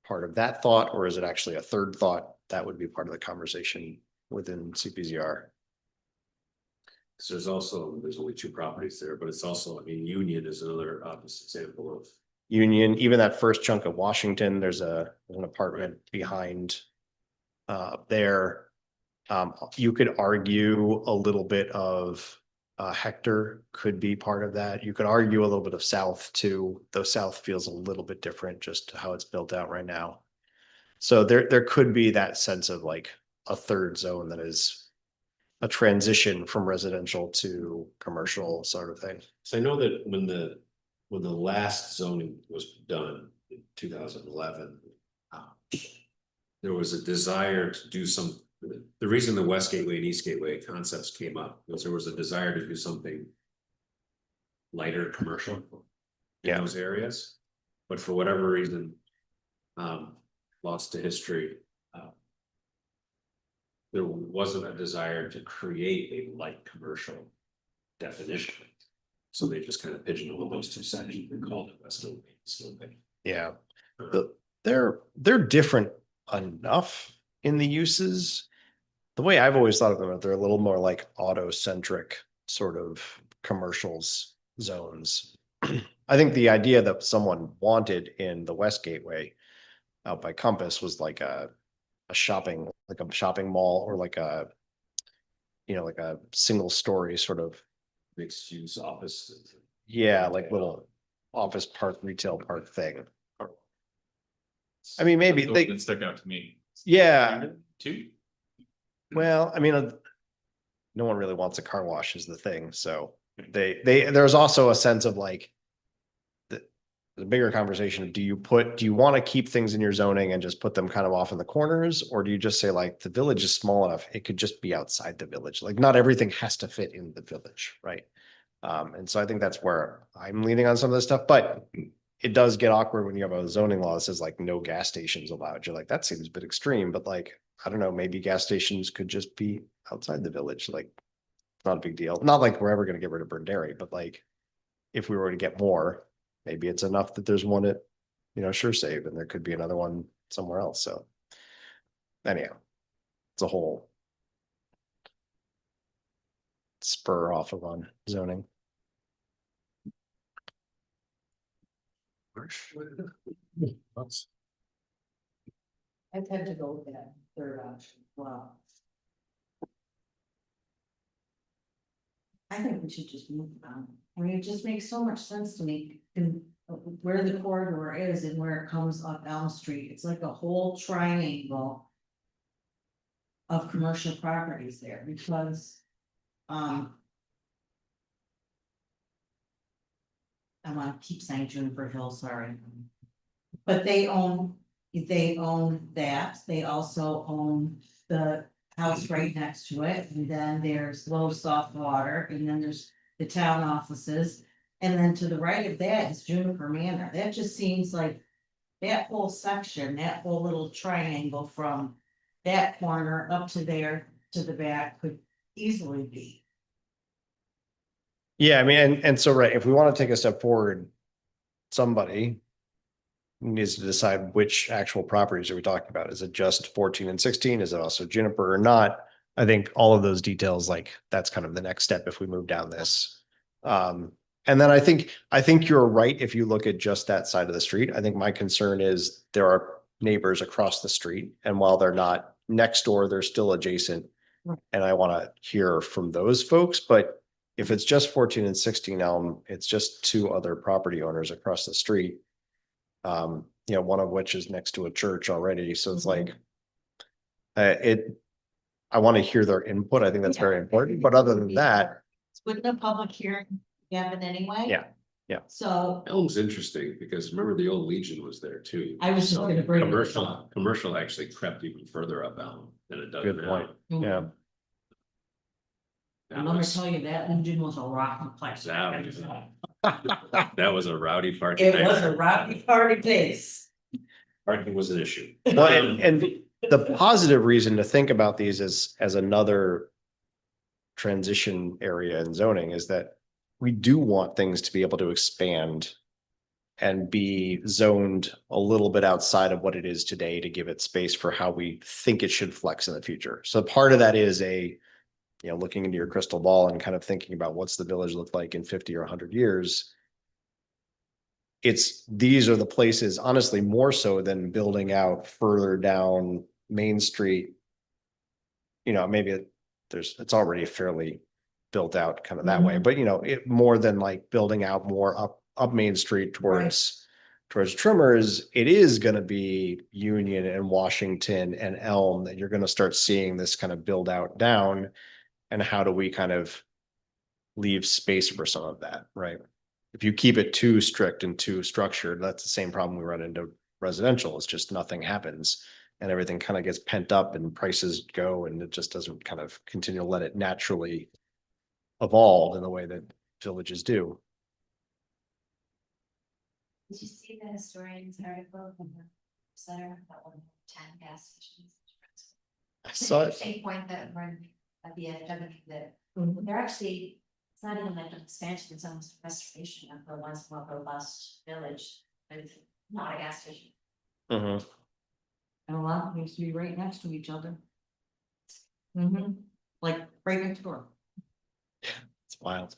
part of that thought, or is it actually a third thought? That would be part of the conversation within CPZR. So there's only two properties there, but it's also, I mean, Union is another obvious example of. Union, even that first chunk of Washington, there's an apartment behind there. You could argue a little bit of Hector could be part of that. You could argue a little bit of South too, though South feels a little bit different just how it's built out right now. So there could be that sense of like a third zone that is a transition from residential to commercial sort of thing. So I know that when the last zoning was done in 2011, there was a desire to do some. The reason the West Gateway and East Gateway concepts came up was there was a desire to do something lighter commercial in those areas, but for whatever reason, lost to history. There wasn't a desire to create a light commercial definition. So they just kind of pigeonholed those two sections and called it West Gateway, East Gateway. Yeah. They're different enough in the uses. The way I've always thought of them, they're a little more like auto-centric sort of commercials zones. I think the idea that someone wanted in the West Gateway out by Compass was like a shopping mall, or like a, like a single story sort of Mixed use office. like little office park, retail park thing. I mean, maybe Those they, that stuck out to me. yeah, Two. well, I mean, no one really wants a car wash is the thing. So there's also a sense of like the bigger conversation of do you want to keep things in your zoning and just put them kind of off in the corners? Or do you just say like the village is small enough, it could just be outside the village? Like not everything has to fit in the village, right? And so I think that's where I'm leaning on some of this stuff, but it does get awkward when you have a zoning law that says like no gas stations allowed. You're like, that seems a bit extreme, but like, I don't know, maybe gas stations could just be outside the village. Like, not a big deal. Not like we're ever going to get rid of Burn Dairy, but like, if we were to get more, maybe it's enough that there's one at, Sure Save, and there could be another one somewhere else. So anyhow, it's a whole spur off of on zoning. I tend to go with that third option. Wow. I think we should just move on. I mean, it just makes so much sense to me and where the corridor is and where it comes up Elm Street. It's like a whole triangle of commercial properties there because I want to keep saying Juniper Hill, sorry. But they own that. They also own the house right next to it. And then there's low soft water. And then there's the town offices. And then to the right of that is Juniper Manor. That just seems like that whole section, that whole little triangle from that corner up to there to the back could easily be. Yeah, I mean, and so, right, if we want to take a step forward, somebody needs to decide which actual properties are we talking about. Is it just 14 and 16? Is it also Juniper or not? I think all of those details, like that's kind of the next step if we move down this. And then I think you're right if you look at just that side of the street. I think my concern is there are neighbors across the street, and while they're not next door, they're still adjacent. And I want to hear from those folks, but if it's just 14 and 16 Elm, it's just two other property owners across the street. One of which is next to a church already. So it's like, I want to hear their input. I think that's very important, but other than that, Wouldn't a public hearing happen anyway? yeah. So Elm's interesting because remember the old Legion was there too. I was just So gonna bring. this Commercial, up. commercial actually crept even further up Elm than it does Good now. point. Yeah. That And let me was, tell you, that engine was a rotten place. That was a rowdy party. It was a nightmare. rowdy party place. Parking was an issue. Well, and the positive reason to think about these as another transition area in zoning is that we do want things to be able to expand and be zoned a little bit outside of what it is today to give it space for how we think it should flex in the future. So part of that is looking into your crystal ball and kind of thinking about what's the village look like in 50 or 100 years. These are the places, honestly, more so than building out further down Main Street. Maybe it's already fairly built out kind of that way, but it more than like building out more up Main Street towards Trimmers, it is going to be Union and Washington and Elm that you're going to start seeing this kind of build out down. And how do we kind of leave space for some of that, right? If you keep it too strict and too structured, that's the same problem we run into residential. It's just nothing happens and everything kind of gets pent up and prices go and it just doesn't kind of continue to let it naturally evolve in the way that villages do. Did you see the historian's article from the center about 10 gas stations? I saw it. Same point that we're at the edge of it, that they're actually, it's not even like an expansion, it's almost a restoration of the once more robust village with not a gas station. Mhm. And a lot of them used to be right next to each other. Like right next door. It's wild.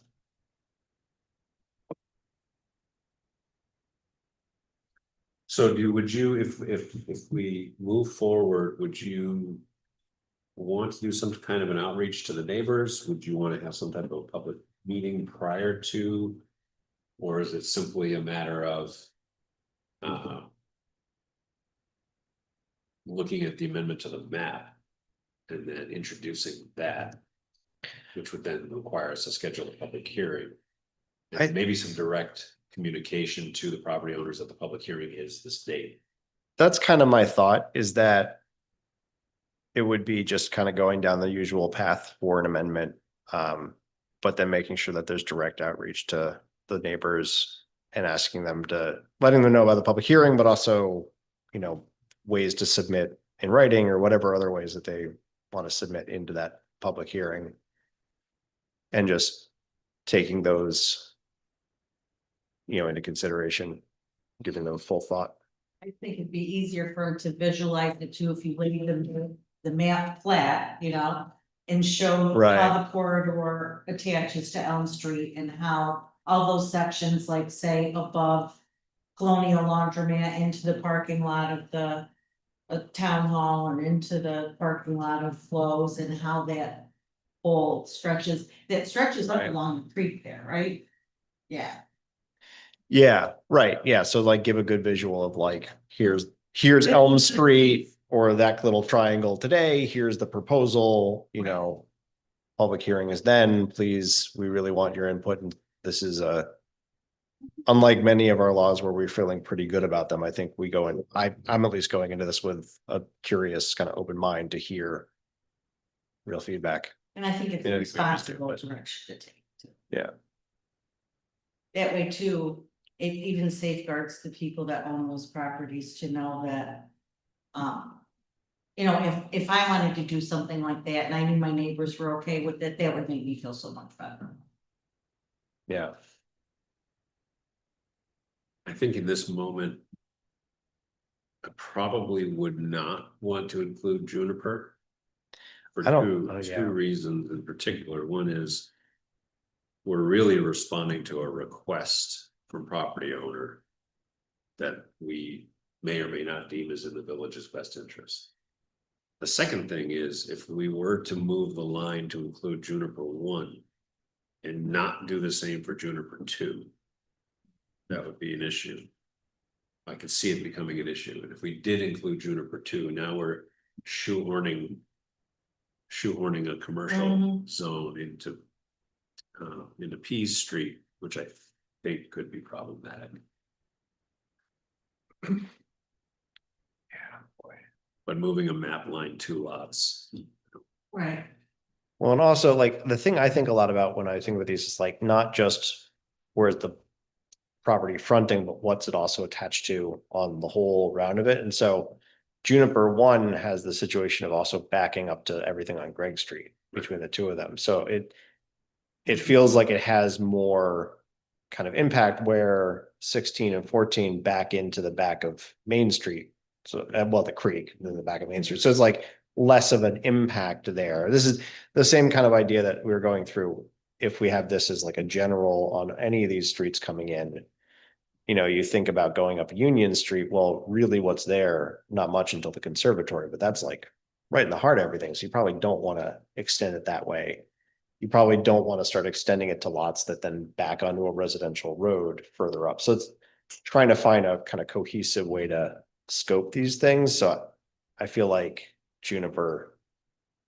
So would you, if we move forward, would you want to do some kind of an outreach to the neighbors? Would you want to have some type of public meeting prior to? Or is it simply a matter of looking at the amendment to the map and then introducing that, which would then require us to schedule a public hearing? And maybe some direct communication to the property owners that the public hearing is this date. That's kind of my thought, is that it would be just kind of going down the usual path for an amendment. But then making sure that there's direct outreach to the neighbors and letting them know about the public hearing, but also, ways to submit in writing or whatever other ways that they want to submit into that public hearing. And just taking those, into consideration, giving them full thought. I think it'd be easier for them to visualize it too, if you leave them the map flat, and show Right. how the corridor attaches to Elm Street and how all those sections, like say above Colonial Laundromat into the parking lot of the town hall and into the parking lot of Flo's, and how that whole stretches up Right. along the creek there, right? Yeah. Yeah, right. Yeah. So like give a good visual of like, here's Elm Street or that little triangle today. Here's the proposal, public hearing is then, please, we really want your input. And this is unlike many of our laws where we're feeling pretty good about them. I think I'm at least going into this with a curious kind of open mind to hear real feedback. And I think it's Yeah, a I think we always do, responsible but- direction to take. Too. Yeah. That way too, it even safeguards the people that own those properties to know that. If I wanted to do something like that and I knew my neighbors were okay with it, that would make me feel so much better. Yeah. I think in this moment, I probably would not want to include Juniper. For I don't- two yeah. reasons in particular. One is we're really responding to a request from property owner that we may or may not deem as in the village's best interest. The second thing is if we were to move the line to include Juniper 1 and not do the same for Juniper 2, that would be an issue. I could see it becoming an issue. And if we did include Juniper 2, now we're shoehorning a commercial zone into Pease Street, which I think could be problematic. Yeah, boy. But moving a map line 2 lots. Right. Well, and also like the thing I think a lot about when I think about these is like not just where's the property fronting, but what's it also attached to on the whole round of it. And so Juniper 1 has the situation of also backing up to everything on Gregg Street between the two of them. So it feels like it has more kind of impact where 16 and 14 back into the back of Main Street. So, well, the creek in the back of Main Street. So it's like less of an impact there. This is the same kind of idea that we were going through. If we have this as like a general on any of these streets coming in, you know, you think about going up Union Street, well, really what's there? Not much until the conservatory, but that's like right in the heart of everything. So you probably don't want to extend it that way. You probably don't want to start extending it to lots that then back onto a residential road further up. So it's trying to find a kind of cohesive way to scope these things. So I feel like Juniper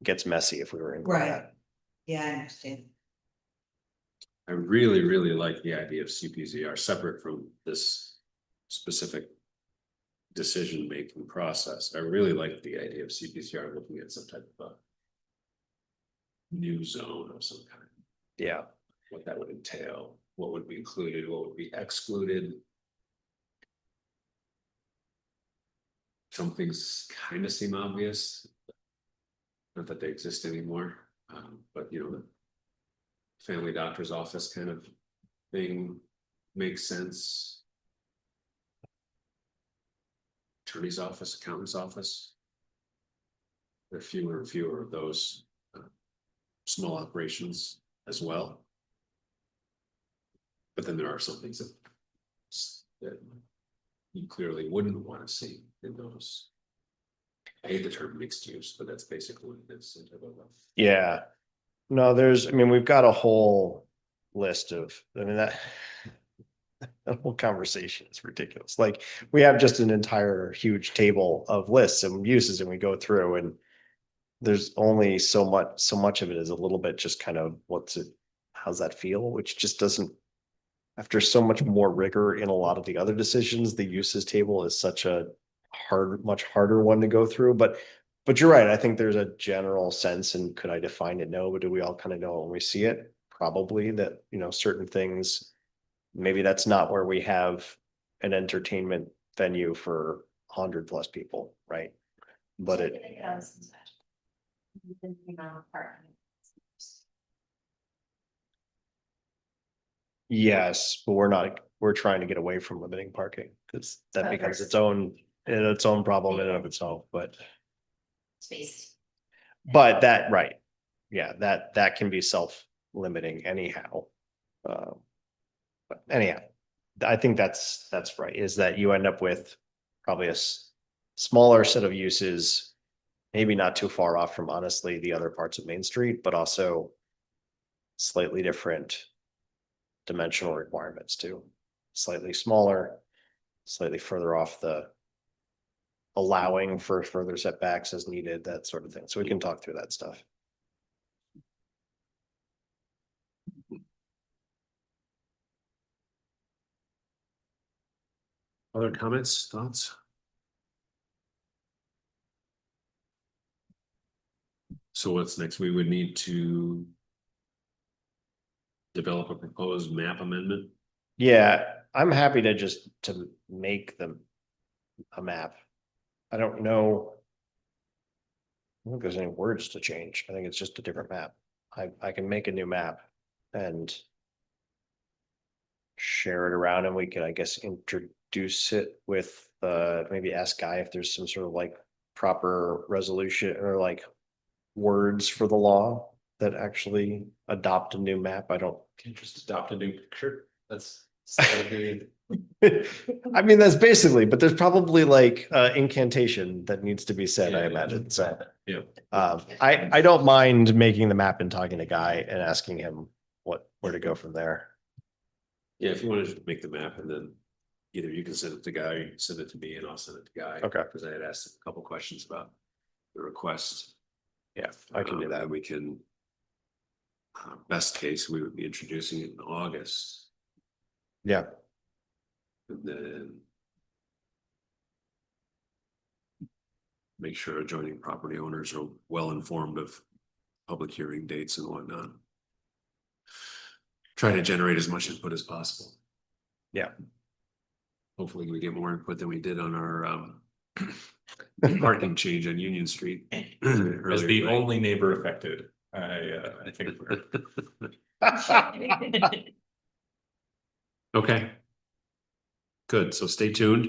gets messy if we were in Right. that. Yeah, I understand. I really, really like the idea of CPZR separate from this specific decision-making process. I really like the idea of CPZR looking at some type of a new zone of some kind, Yeah. what that would entail, what would be included, what would be excluded. Some things kind of seem obvious, not that they exist anymore, but you know, the family doctor's office kind of thing makes sense. Attorney's office, accountant's office. There are fewer and fewer of those small operations as well. But then there are some things that you clearly wouldn't want to see in those. I hate the term mixed use, but that's basically what it is. Yeah. No, I mean, we've got a whole list of, I mean, that whole conversation is ridiculous. Like we have just an entire huge table of lists and uses and we go through and there's only so much of it is a little bit just kind of how's that feel? Which just doesn't, after so much more rigor in a lot of the other decisions, the uses table is such a much harder one to go through. But you're right. I think there's a general sense, and could I define it? No, but do we all kind of know when we see it? Probably that, you know, certain things, maybe that's not where we have an entertainment venue for 100+ people, right? But yes, but we're trying to get away from limiting parking because that becomes its own problem in and of itself, but Space. that, right. Yeah, that can be self-limiting anyhow. But anyhow, I think that's right, is that you end up with probably a smaller set of uses, maybe not too far off from honestly the other parts of Main Street, but also slightly different dimensional requirements too. Slightly smaller, slightly further off the allowing for further setbacks as needed, that sort of thing. So we can talk through that stuff. Other comments, thoughts? So what's next? We would need to develop a proposed map amendment. Yeah, I'm happy to make them a map. I don't know. I don't think there's any words to change. I think it's just a different map. I can make a new map and share it around and we can, I guess, introduce it with maybe ask Guy if there's some sort of like proper resolution or like words for the law that actually adopt a new map. I don't Just adopt a new picture. That's I mean, that's basically, but there's probably like incantation that needs to be said, I imagine. So Yeah. I don't mind making the map and talking to Guy and asking him where to go from there. Yeah, if you wanted to make the map and then either you can send it to Guy, or you can send it to me and I'll send it to Guy. Okay. Because I had asked a couple questions about the request. Yeah, I can do that. And we can. Best case, we would be introducing it in August, Yeah, and then. Make sure adjoining property owners are well informed of public hearing dates and whatnot. Try to generate as much input as possible. yeah. Hopefully we get more input than we did on our parking change on Union Street. As earlier the tonight. only neighbor affected, I think we're. Okay. Good, so stay tuned.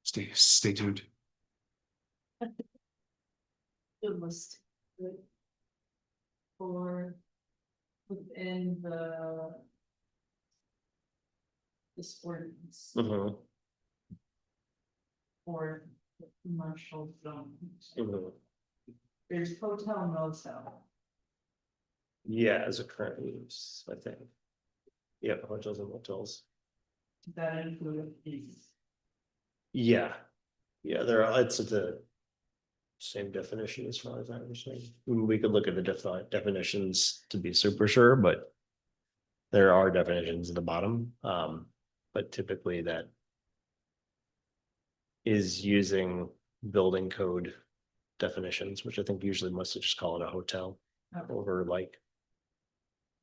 Stay tuned. Good list. Good. For within the. This ordinance Mhm, for the commercial zone. mhm. There's hotel motel. Yeah, as a current use, I think. Yeah, hotels and motels. That include these. Yeah. Yeah, there are, it's the. Same definition as far as I understand. We could look at the definitions to be super sure, but. There are definitions at the bottom, but typically that. Is using building code definitions, which I think usually must just call it a hotel over like.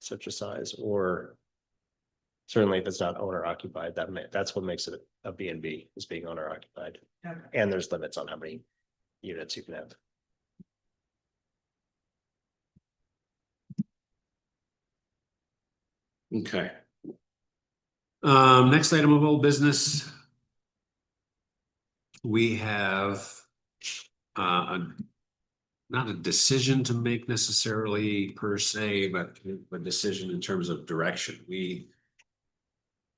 Such a size, or. Certainly if it's not owner occupied, that's what makes it a B and B, is being owner occupied. Okay. And there's limits on how many units you can have. Okay. Next item of old business. We have not a decision to make necessarily per se, but a decision in terms of direction.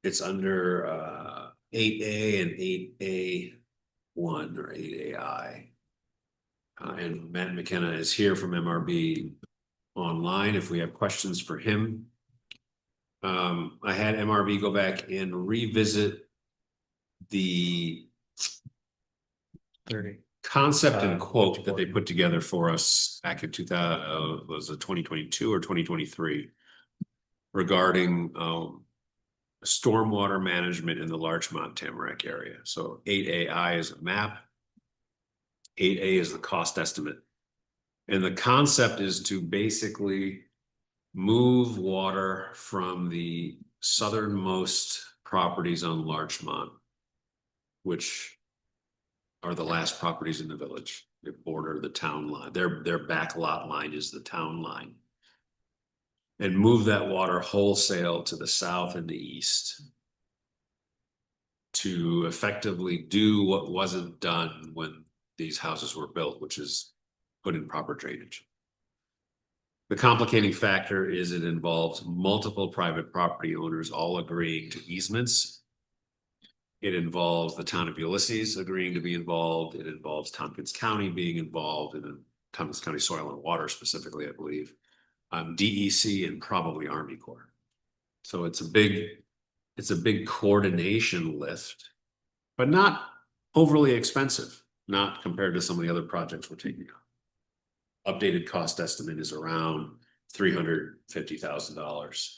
It's under 8A and 8A1 or 8AI. And Matt McKenna is here from MRB online if we have questions for him. I had MRB go back and revisit the 30. concept and quote that they put together for us back in 2000, was it 2022 or 2023? Regarding stormwater management in the Larchmont Tamarack area. So 8AI is a map. 8A is the cost estimate. And the concept is to basically move water from the southernmost properties on Larchmont, which are the last properties in the village. They border the town line. Their back lot line is the town line. And move that water wholesale to the south and the east. To effectively do what wasn't done when these houses were built, which is put in proper drainage. The complicating factor is it involves multiple private property owners all agreeing to easements. It involves the town of Ulysses agreeing to be involved. It involves Tompkins County being involved, and then Tompkins County Soil and Water specifically, I believe. DEC and probably Army Corps. So it's a big coordination lift, but not overly expensive, not compared to some of the other projects we're taking on. Updated cost estimate is around $350,000.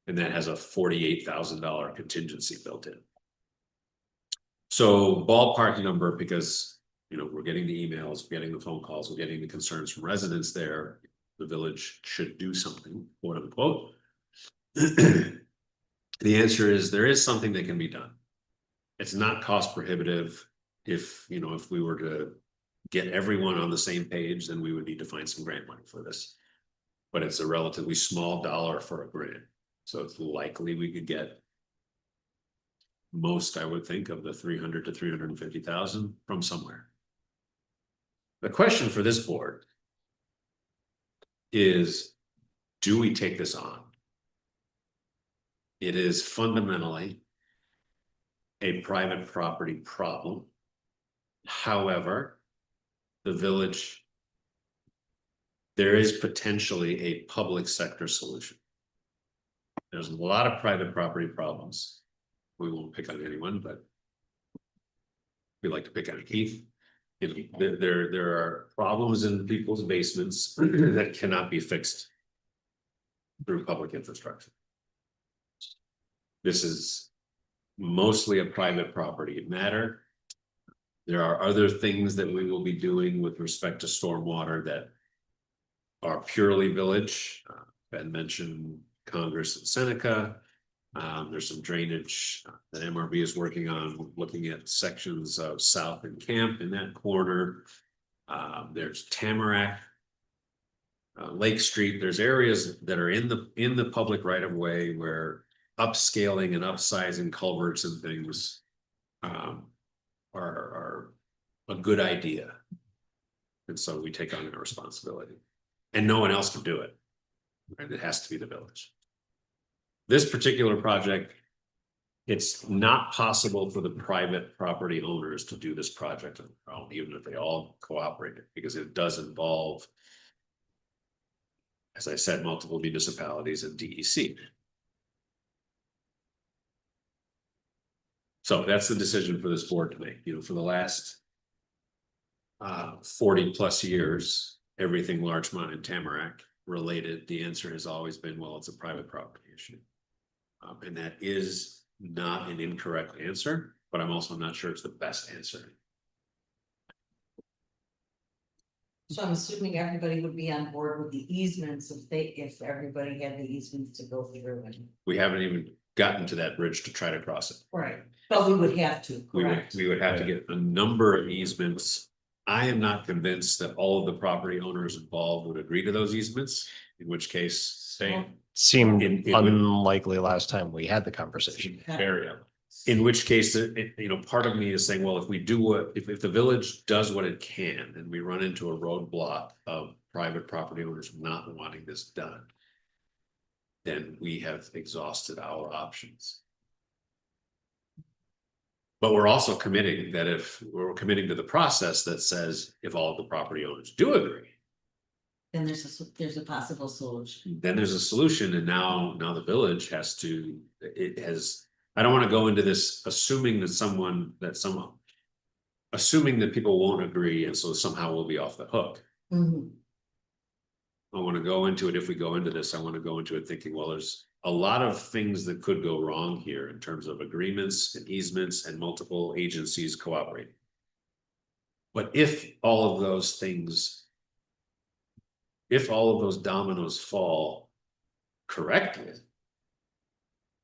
And that has a $48,000 contingency built in. So ballpark number, because we're getting the emails, we're getting the phone calls, we're getting the concerns from residents there. The village should do something, quote unquote. The answer is there is something that can be done. It's not cost prohibitive. If we were to get everyone on the same page, then we would need to find some grant money for this. But it's a relatively small dollar for a grant. So it's likely we could get most, I would think, of the 300 to 350,000 from somewhere. The question for this board is, do we take this on? It is fundamentally a private property problem. However, the village, there is potentially a public sector solution. There's a lot of private property problems. We won't pick on anyone, but we like to pick on Keith. There are problems in people's basements that cannot be fixed through public infrastructure. This is mostly a private property matter. There are other things that we will be doing with respect to stormwater that are purely village. Ben mentioned Congress and Seneca. There's some drainage that MRB is working on, looking at sections of South and Camp in that corner. There's Tamarack, Lake Street. There's areas that are in the public right of way where upscaling and upsizing culverts and things are a good idea. And so we take on that responsibility. And no one else can do it. Right? It has to be the village. This particular project, it's not possible for the private property owners to do this project on their own, even if they all cooperated, because it does involve, as I said, multiple municipalities and DEC. So that's the decision for this board to make. For the last 40 plus years, everything Larchmont and Tamarack related, the answer has always been, well, it's a private property issue. And that is not an incorrect answer, but I'm also not sure it's the best answer. So I'm assuming everybody would be on board with the easements if everybody had the easements to go through and. We haven't even gotten to that bridge to try to cross it. Right, but we would have to, correct? We would have to get a number of easements. I am not convinced that all of the property owners involved would agree to those easements, in which case. Same Seemed It would- unlikely last time we had the conversation. area. In which case, part of me is saying, well, if we do if the village does what it can and we run into a roadblock of private property owners not wanting this done, then we have exhausted our options. But we're also committing that if we're committing to the process that says if all of the property owners do agree, Then there's a possible solution. then there's a solution. And now the village I don't want to go into this assuming that people won't agree and so somehow we'll be off the hook. Mhm. I want to go into it. If we go into this, I want to go into it thinking, well, there's a lot of things that could go wrong here in terms of agreements and easements and multiple agencies cooperating. But if all of those dominoes fall correctly,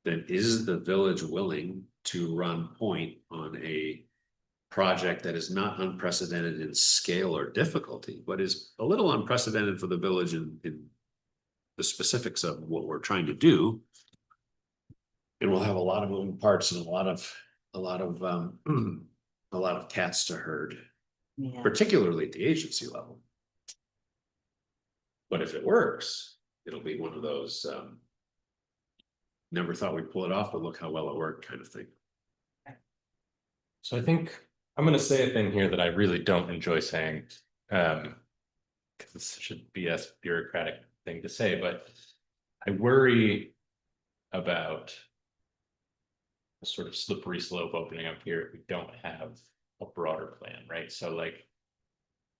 then is the village willing to run point on a project that is not unprecedented in scale or difficulty, but is a little unprecedented for the village in the specifics of what we're trying to do? And we'll have a lot of moving parts and a lot of cats to herd, Yeah. particularly at the agency level. But if it works, it'll be one of those never thought we'd pull it off, but look how well it worked kind of thing. So I think I'm gonna say a thing here that I really don't enjoy saying. Because it's such a BS bureaucratic thing to say, but I worry about a sort of slippery slope opening up here if we don't have a broader plan, right? So like,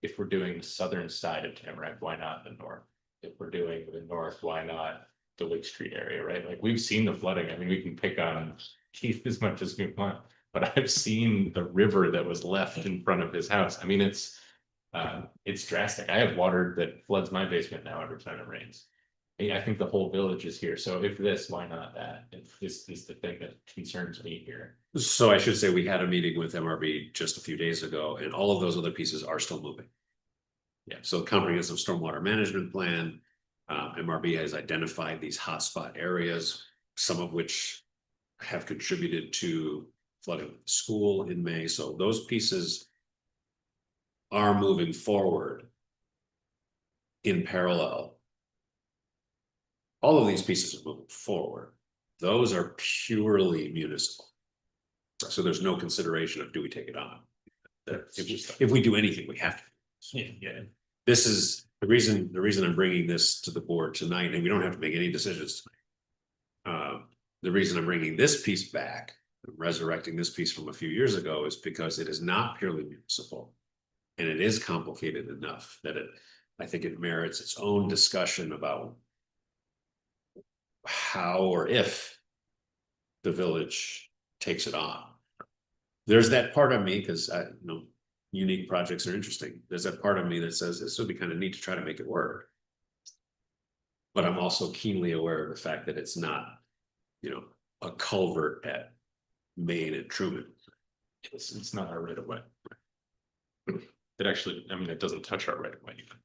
if we're doing the southern side of Tamarack, why not the north? If we're doing the north, why not the Lake Street area, right? Like we've seen the flooding. I mean, we can pick on Keith as much as we want, but I've seen the river that was left in front of his house. I mean, it's drastic. I have water that floods my basement now every time it rains. I think the whole village is here. So if this, why not that? If this is the thing that concerns me here. So I should say we had a meeting with MRB just a few days ago, and all of those other pieces are still moving. Yeah, so comprehensive stormwater management plan, MRB has identified these hotspot areas, some of which have contributed to flooding the school in May. So those pieces are moving forward in parallel. All of these pieces are moving forward. Those are purely municipal. So there's no consideration of do we take it on? If we do anything, we have to. Yeah. This is the reason I'm bringing this to the board tonight, and we don't have to make any decisions tonight. The reason I'm bringing this piece back resurrecting this piece from a few years ago is because it is not purely municipal. And it is complicated enough that I think it merits its own discussion about how or if the village takes it on. There's that part of me, because unique projects are interesting. There's that part of me that says this would be kind of neat to try to make it work. But I'm also keenly aware of the fact that it's not, a culvert at Main and Truman. It's not our right of way. It actually, I mean, it doesn't touch our right of way even.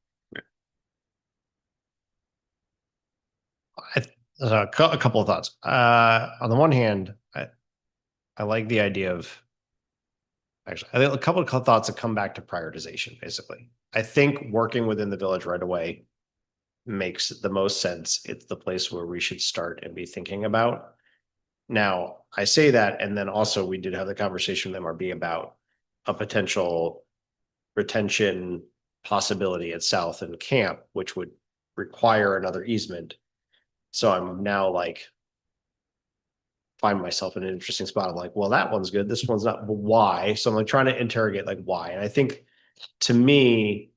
A couple of thoughts. On the one hand, I like the idea of. Actually, I think a couple of thoughts that come back to prioritization. Basically, I think working within the village right away makes the most sense. It's the place where we should start and be thinking about. Now, I say that, and then also we did have the conversation with MRB about a potential retention possibility at South and Camp, which would require another easement. So I'm now like, find myself in an interesting spot. I'm like, well, that one's good. This one's not, but why? So I'm like trying to interrogate like why. And I think to me,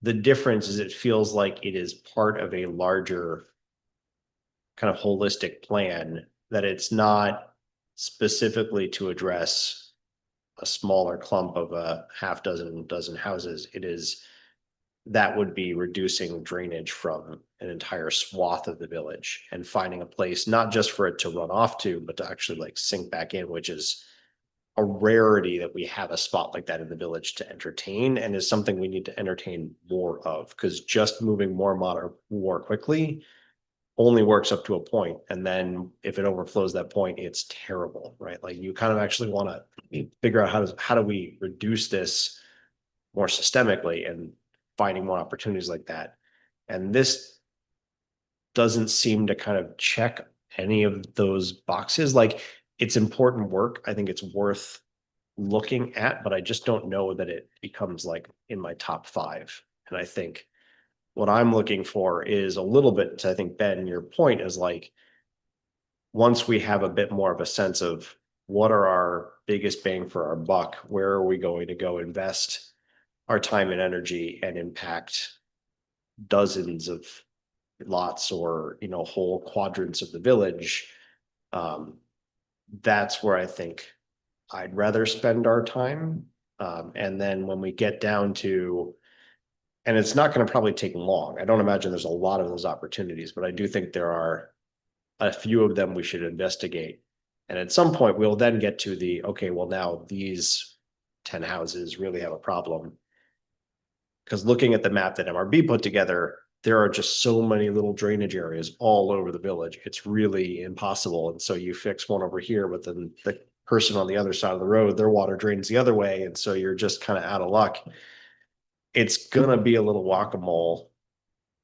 the difference is it feels like it is part of a larger kind of holistic plan, that it's not specifically to address a smaller clump of a half dozen houses. It is, that would be reducing drainage from an entire swath of the village and finding a place, not just for it to run off to, but to actually like sink back in, which is a rarity that we have a spot like that in the village to entertain, and is something we need to entertain more of, because just moving more quickly only works up to a point. And then if it overflows that point, it's terrible, right? Like you kind of actually want to figure out how do we reduce this more systemically, and finding more opportunities like that. And this doesn't seem to kind of check any of those boxes. Like it's important work. I think it's worth looking at, but I just don't know that it becomes like in my top 5. And I think what I'm looking for is a little bit, I think, Ben, your point is like, once we have a bit more of a sense of what are our biggest bang for our buck, where are we going to go invest our time and energy and impact dozens of lots or, whole quadrants of the village. That's where I think I'd rather spend our time. And then when we get down to, and it's not going to probably take long. I don't imagine there's a lot of those opportunities, but I do think there are a few of them we should investigate. And at some point we'll then get to the, okay, well now these 10 houses really have a problem. Because looking at the map that MRB put together, there are just so many little drainage areas all over the village. It's really impossible. And so you fix one over here, but then the person on the other side of the road, their water drains the other way. And so you're just kind of out of luck. It's gonna be a little whack-a-mole,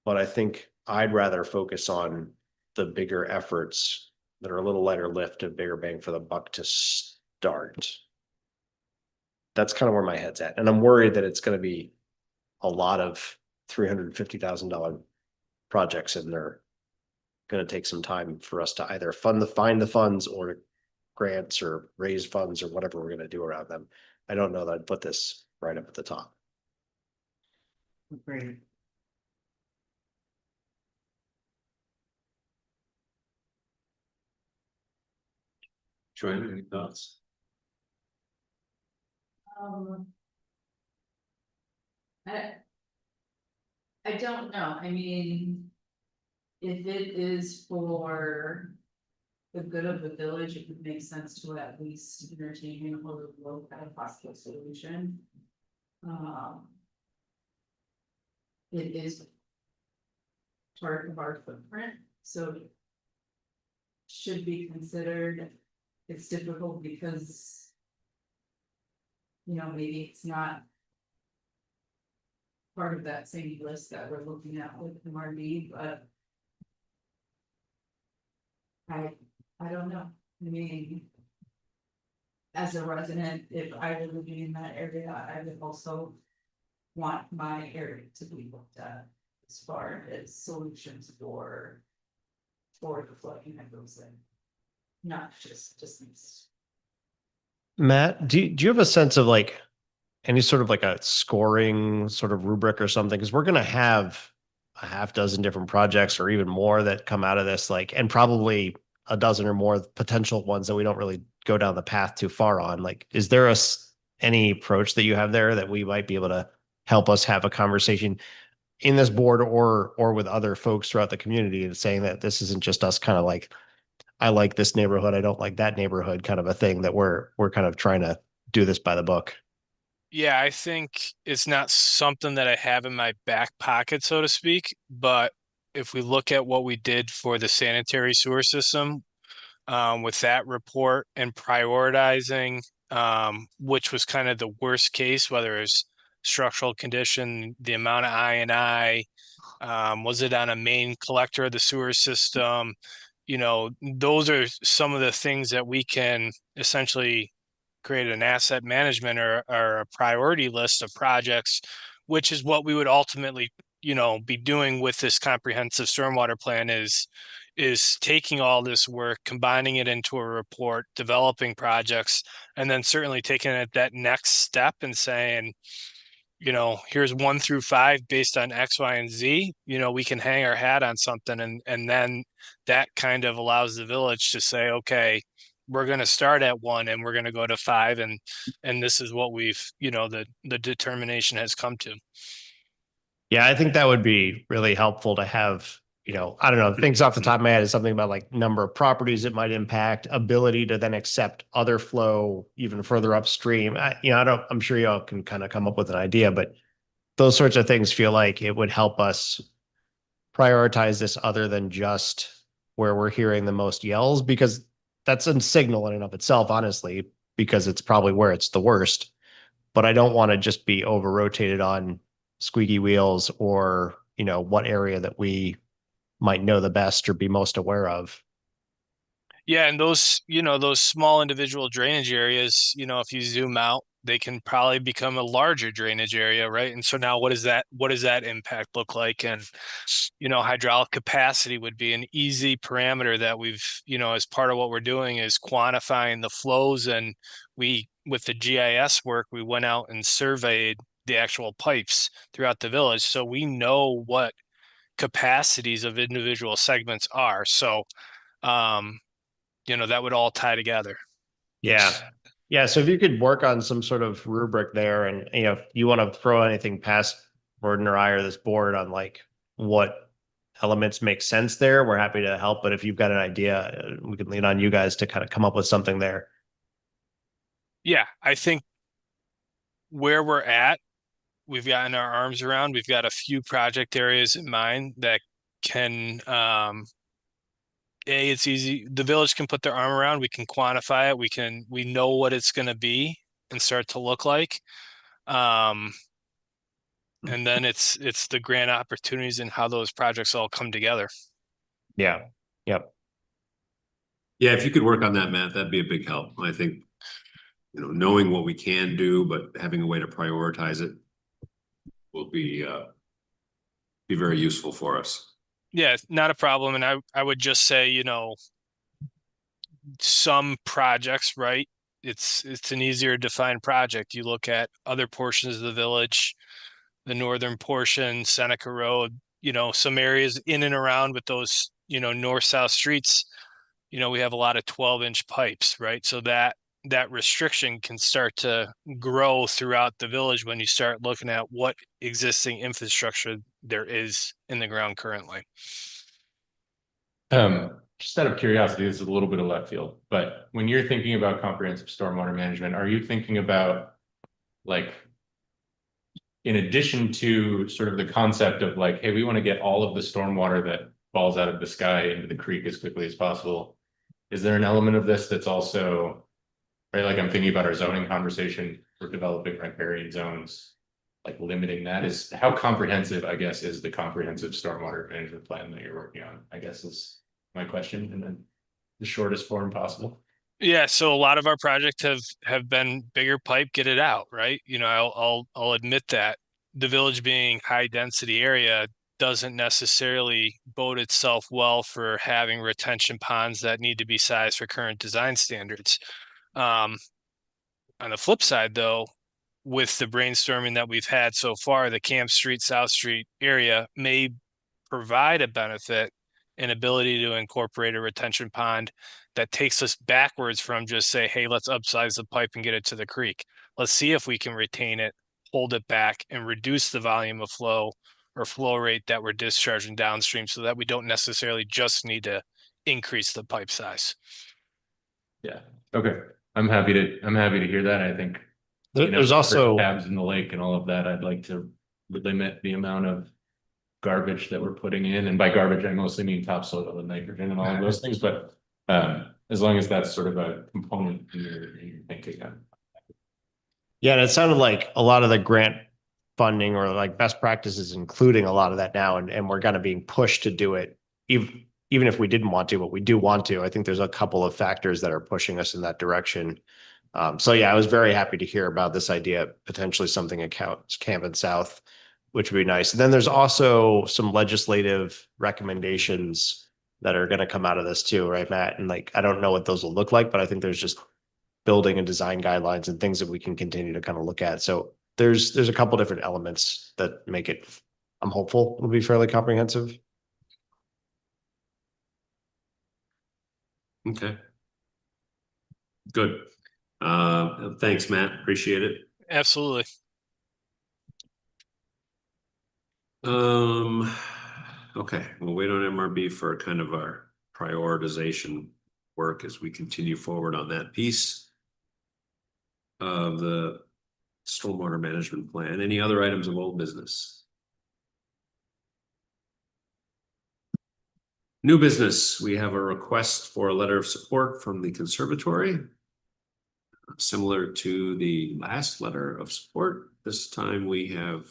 but I think I'd rather focus on the bigger efforts that are a little lighter lift and bigger bang for the buck to start. That's kind of where my head's at. And I'm worried that it's going to be a lot of $350,000 projects, and they're going to take some time for us to either find the funds or grants or raise funds or whatever we're going to do around them. I don't know that I'd put this right up at the top. Great. Joanne, any thoughts? I don't know, I mean, if it is for the good of the village, it would make sense to at least entertain or look at a possible solution. It is part of our footprint, so it should be considered. It's difficult because, maybe it's not part of that same list that we're looking at with MRD, but I don't know. I mean, as a resident, if I were living in that area, I would also want my area to be looked at as far as solutions for the flooding that goes in. noxious, just nice. Matt, do you have a sense of like any sort of like a scoring sort of rubric or something? Because we're going to have a half dozen different projects or even more that come out of this, like, and probably a dozen or more potential ones that we don't really go down the path too far on. Like, is there any approach that you have there that we might be able to help us have a conversation in this board or with other folks throughout the community and saying that this isn't just us kind of like, I like this neighborhood, I don't like that neighborhood kind of a thing, that we're kind of trying to do this by the book. Yeah, I think it's not something that I have in my back pocket, so to speak, but if we look at what we did for the sanitary sewer system, with that report and prioritizing, which was kind of the worst case, whether it's structural condition, the amount of I, was it on a main collector of the sewer system? You know, those are some of the things that we can essentially create an asset management or a priority list of projects, which is what we would ultimately, be doing with this comprehensive stormwater plan is taking all this work, combining it into a report, developing projects, and then certainly taking it that next step and saying, here's 1 through 5 based on X, Y, and Z. We can hang our hat on something, and then that kind of allows the village to say, okay, we're going to start at 1 and we're going to go to 5, and this is what we've, the determination has come to. Yeah, I think that would be really helpful to have, I don't know, things off the top of my head is something about like number of properties it might impact, ability to then accept other flow even further upstream. I'm sure y'all can kind of come up with an idea, but those sorts of things feel like it would help us prioritize this other than just where we're hearing the most yells, because that's a signal in and of itself, honestly, because it's probably where it's the worst. But I don't want to just be over rotated on squeaky wheels or, what area that we might know the best or be most aware of. Yeah, and those small individual drainage areas, if you zoom out, they can probably become a larger drainage area, right? And so now what does that impact look like? And, hydraulic capacity would be an easy parameter that we've, as part of what we're doing is quantifying the flows. And with the GIS work, we went out and surveyed the actual pipes throughout the village. So we know what capacities of individual segments are. So, that would all tie together. Yeah. Yeah. So if you could work on some sort of rubric there and, if you want to throw anything past Gordon or I or this board on like what elements make sense there, we're happy to help. But if you've got an idea, we can lean on you guys to kind of come up with something there. Yeah, I think where we're at, we've gotten our arms around. We've got a few project areas in mind that can, it's easy. The village can put their arm around. We can quantify it. We know what it's going to be and start to look like. And then it's the grand opportunities and how those projects all come together. Yeah. Yep. Yeah, if you could work on that, Matt, that'd be a big help. I think, knowing what we can do, but having a way to prioritize it will be very useful for us. Yeah, not a problem. And I would just say, some projects, right? It's an easier defined project. You look at other portions of the village, the northern portion, Seneca Road, some areas in and around with those, north-south streets, we have a lot of 12-inch pipes, right? So that restriction can start to grow throughout the village when you start looking at what existing infrastructure there is in the ground currently. Just out of curiosity, this is a little bit of left field, but when you're thinking about comprehensive stormwater management, are you thinking about like, in addition to sort of the concept of like, hey, we want to get all of the stormwater that falls out of the sky into the creek as quickly as possible, is there an element of this that's also, right? Like I'm thinking about our zoning conversation, we're developing riparian zones, like limiting that. Is how comprehensive, I guess, is the comprehensive stormwater management plan that you're working on, I guess is my question, and then the shortest form possible. Yeah, so a lot of our projects have been bigger pipe, get it out, right? I'll admit that the village being high density area, doesn't necessarily bode itself well for having retention ponds that need to be sized for current design standards. On the flip side, though, with the brainstorming that we've had so far, the Camp Street, South Street area may provide a benefit and ability to incorporate a retention pond that takes us backwards from just say, hey, let's upsize the pipe and get it to the creek. Let's see if we can retain it, hold it back, and reduce the volume of flow or flow rate that we're discharging downstream so that we don't necessarily just need to increase the pipe size. Yeah, okay. I'm happy to hear that. I think. There's also, Tabs in the lake and all of that. I'd like to limit the amount of garbage that we're putting in. And by garbage, I mostly mean topsoil and nitrogen and all of those things, but as long as that's sort of a component in your thinking. yeah, and it sounded like a lot of the grant funding or like best practices, including a lot of that now, and we're kind of being pushed to do it, even if we didn't want to, but we do want to. I think there's a couple of factors that are pushing us in that direction. So yeah, I was very happy to hear about this idea, potentially something at Camp and South, which would be nice. And then there's also some legislative recommendations that are going to come out of this too, right, Matt? And like, I don't know what those will look like, but I think there's just building and design guidelines and things that we can continue to kind of look at. So there's a couple different elements that make it, I'm hopeful it'll be fairly comprehensive. Okay. Good. Thanks, Matt. Appreciate it. Absolutely. Okay, we'll wait on MRB for kind of our prioritization work as we continue forward on that piece of the stormwater management plan. Any other items of old business? New business, we have a request for a letter of support from the conservatory. Similar to the last letter of support, this time we have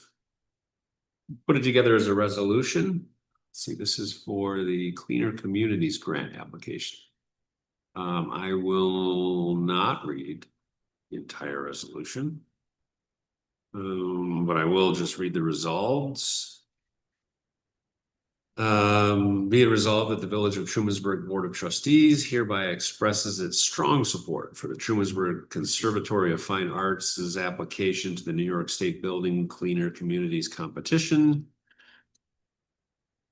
put it together as a resolution. See, this is for the Cleaner Communities Grant application. I will not read the entire resolution, but I will just read the resolves. Be it resolved that the Village of Trumansburg Board of Trustees hereby expresses its strong support for the Trumansburg Conservatory of Fine Arts' application to the New York State Building Cleaner Communities Competition.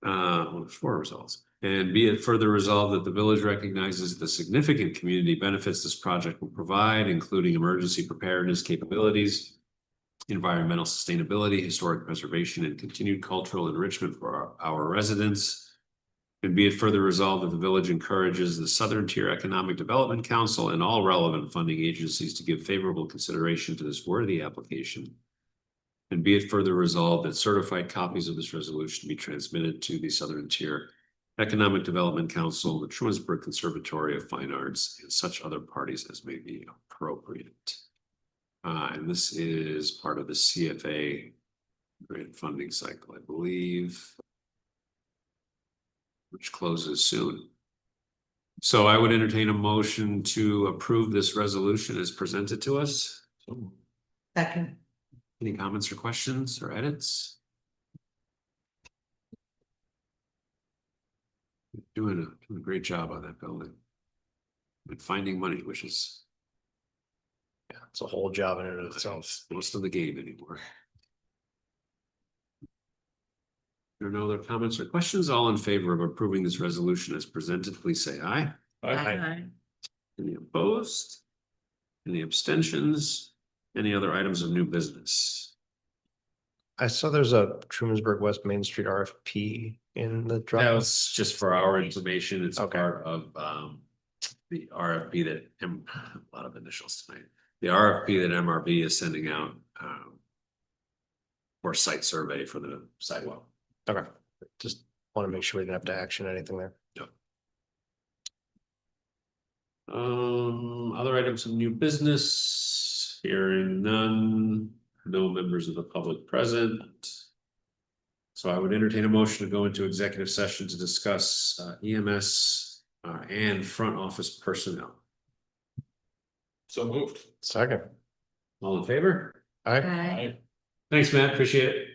There's 4 results. And be it further resolved that the village recognizes the significant community benefits this project will provide, including emergency preparedness capabilities, environmental sustainability, historic preservation, and continued cultural enrichment for our residents. And be it further resolved that the village encourages the Southern Tier Economic Development Council and all relevant funding agencies to give favorable consideration to this worthy application. And be it further resolved that certified copies of this resolution be transmitted to the Southern Tier Economic Development Council, the Trumansburg Conservatory of Fine Arts, and such other parties as may be appropriate. And this is part of the CFA grant funding cycle, I believe, which closes soon. So I would entertain a motion to approve this resolution as presented to us. Second. Any comments or questions or edits? Doing a great job on that building. And finding money, which is It's a whole job in and of itself. most of the game anymore. There are no other comments or questions. All in favor of approving this resolution as presented, please say aye. Aye. Any opposed? Any abstentions? Any other items of new business? I saw there's a Trumansburg West Main Street RFP in the drop. That was just for our information. It's Okay. part of the RFP that a lot of initials tonight. The RFP that MRB is sending out for site survey for the sidewalk. Okay, just want to make sure we didn't have to action anything there. Other items of new business, hearing none, no members of the public present. So I would entertain a motion to go into executive session to discuss EMS and front office personnel. So moved. Second. All in favor? Aye. Aye. Thanks, Matt. Appreciate it.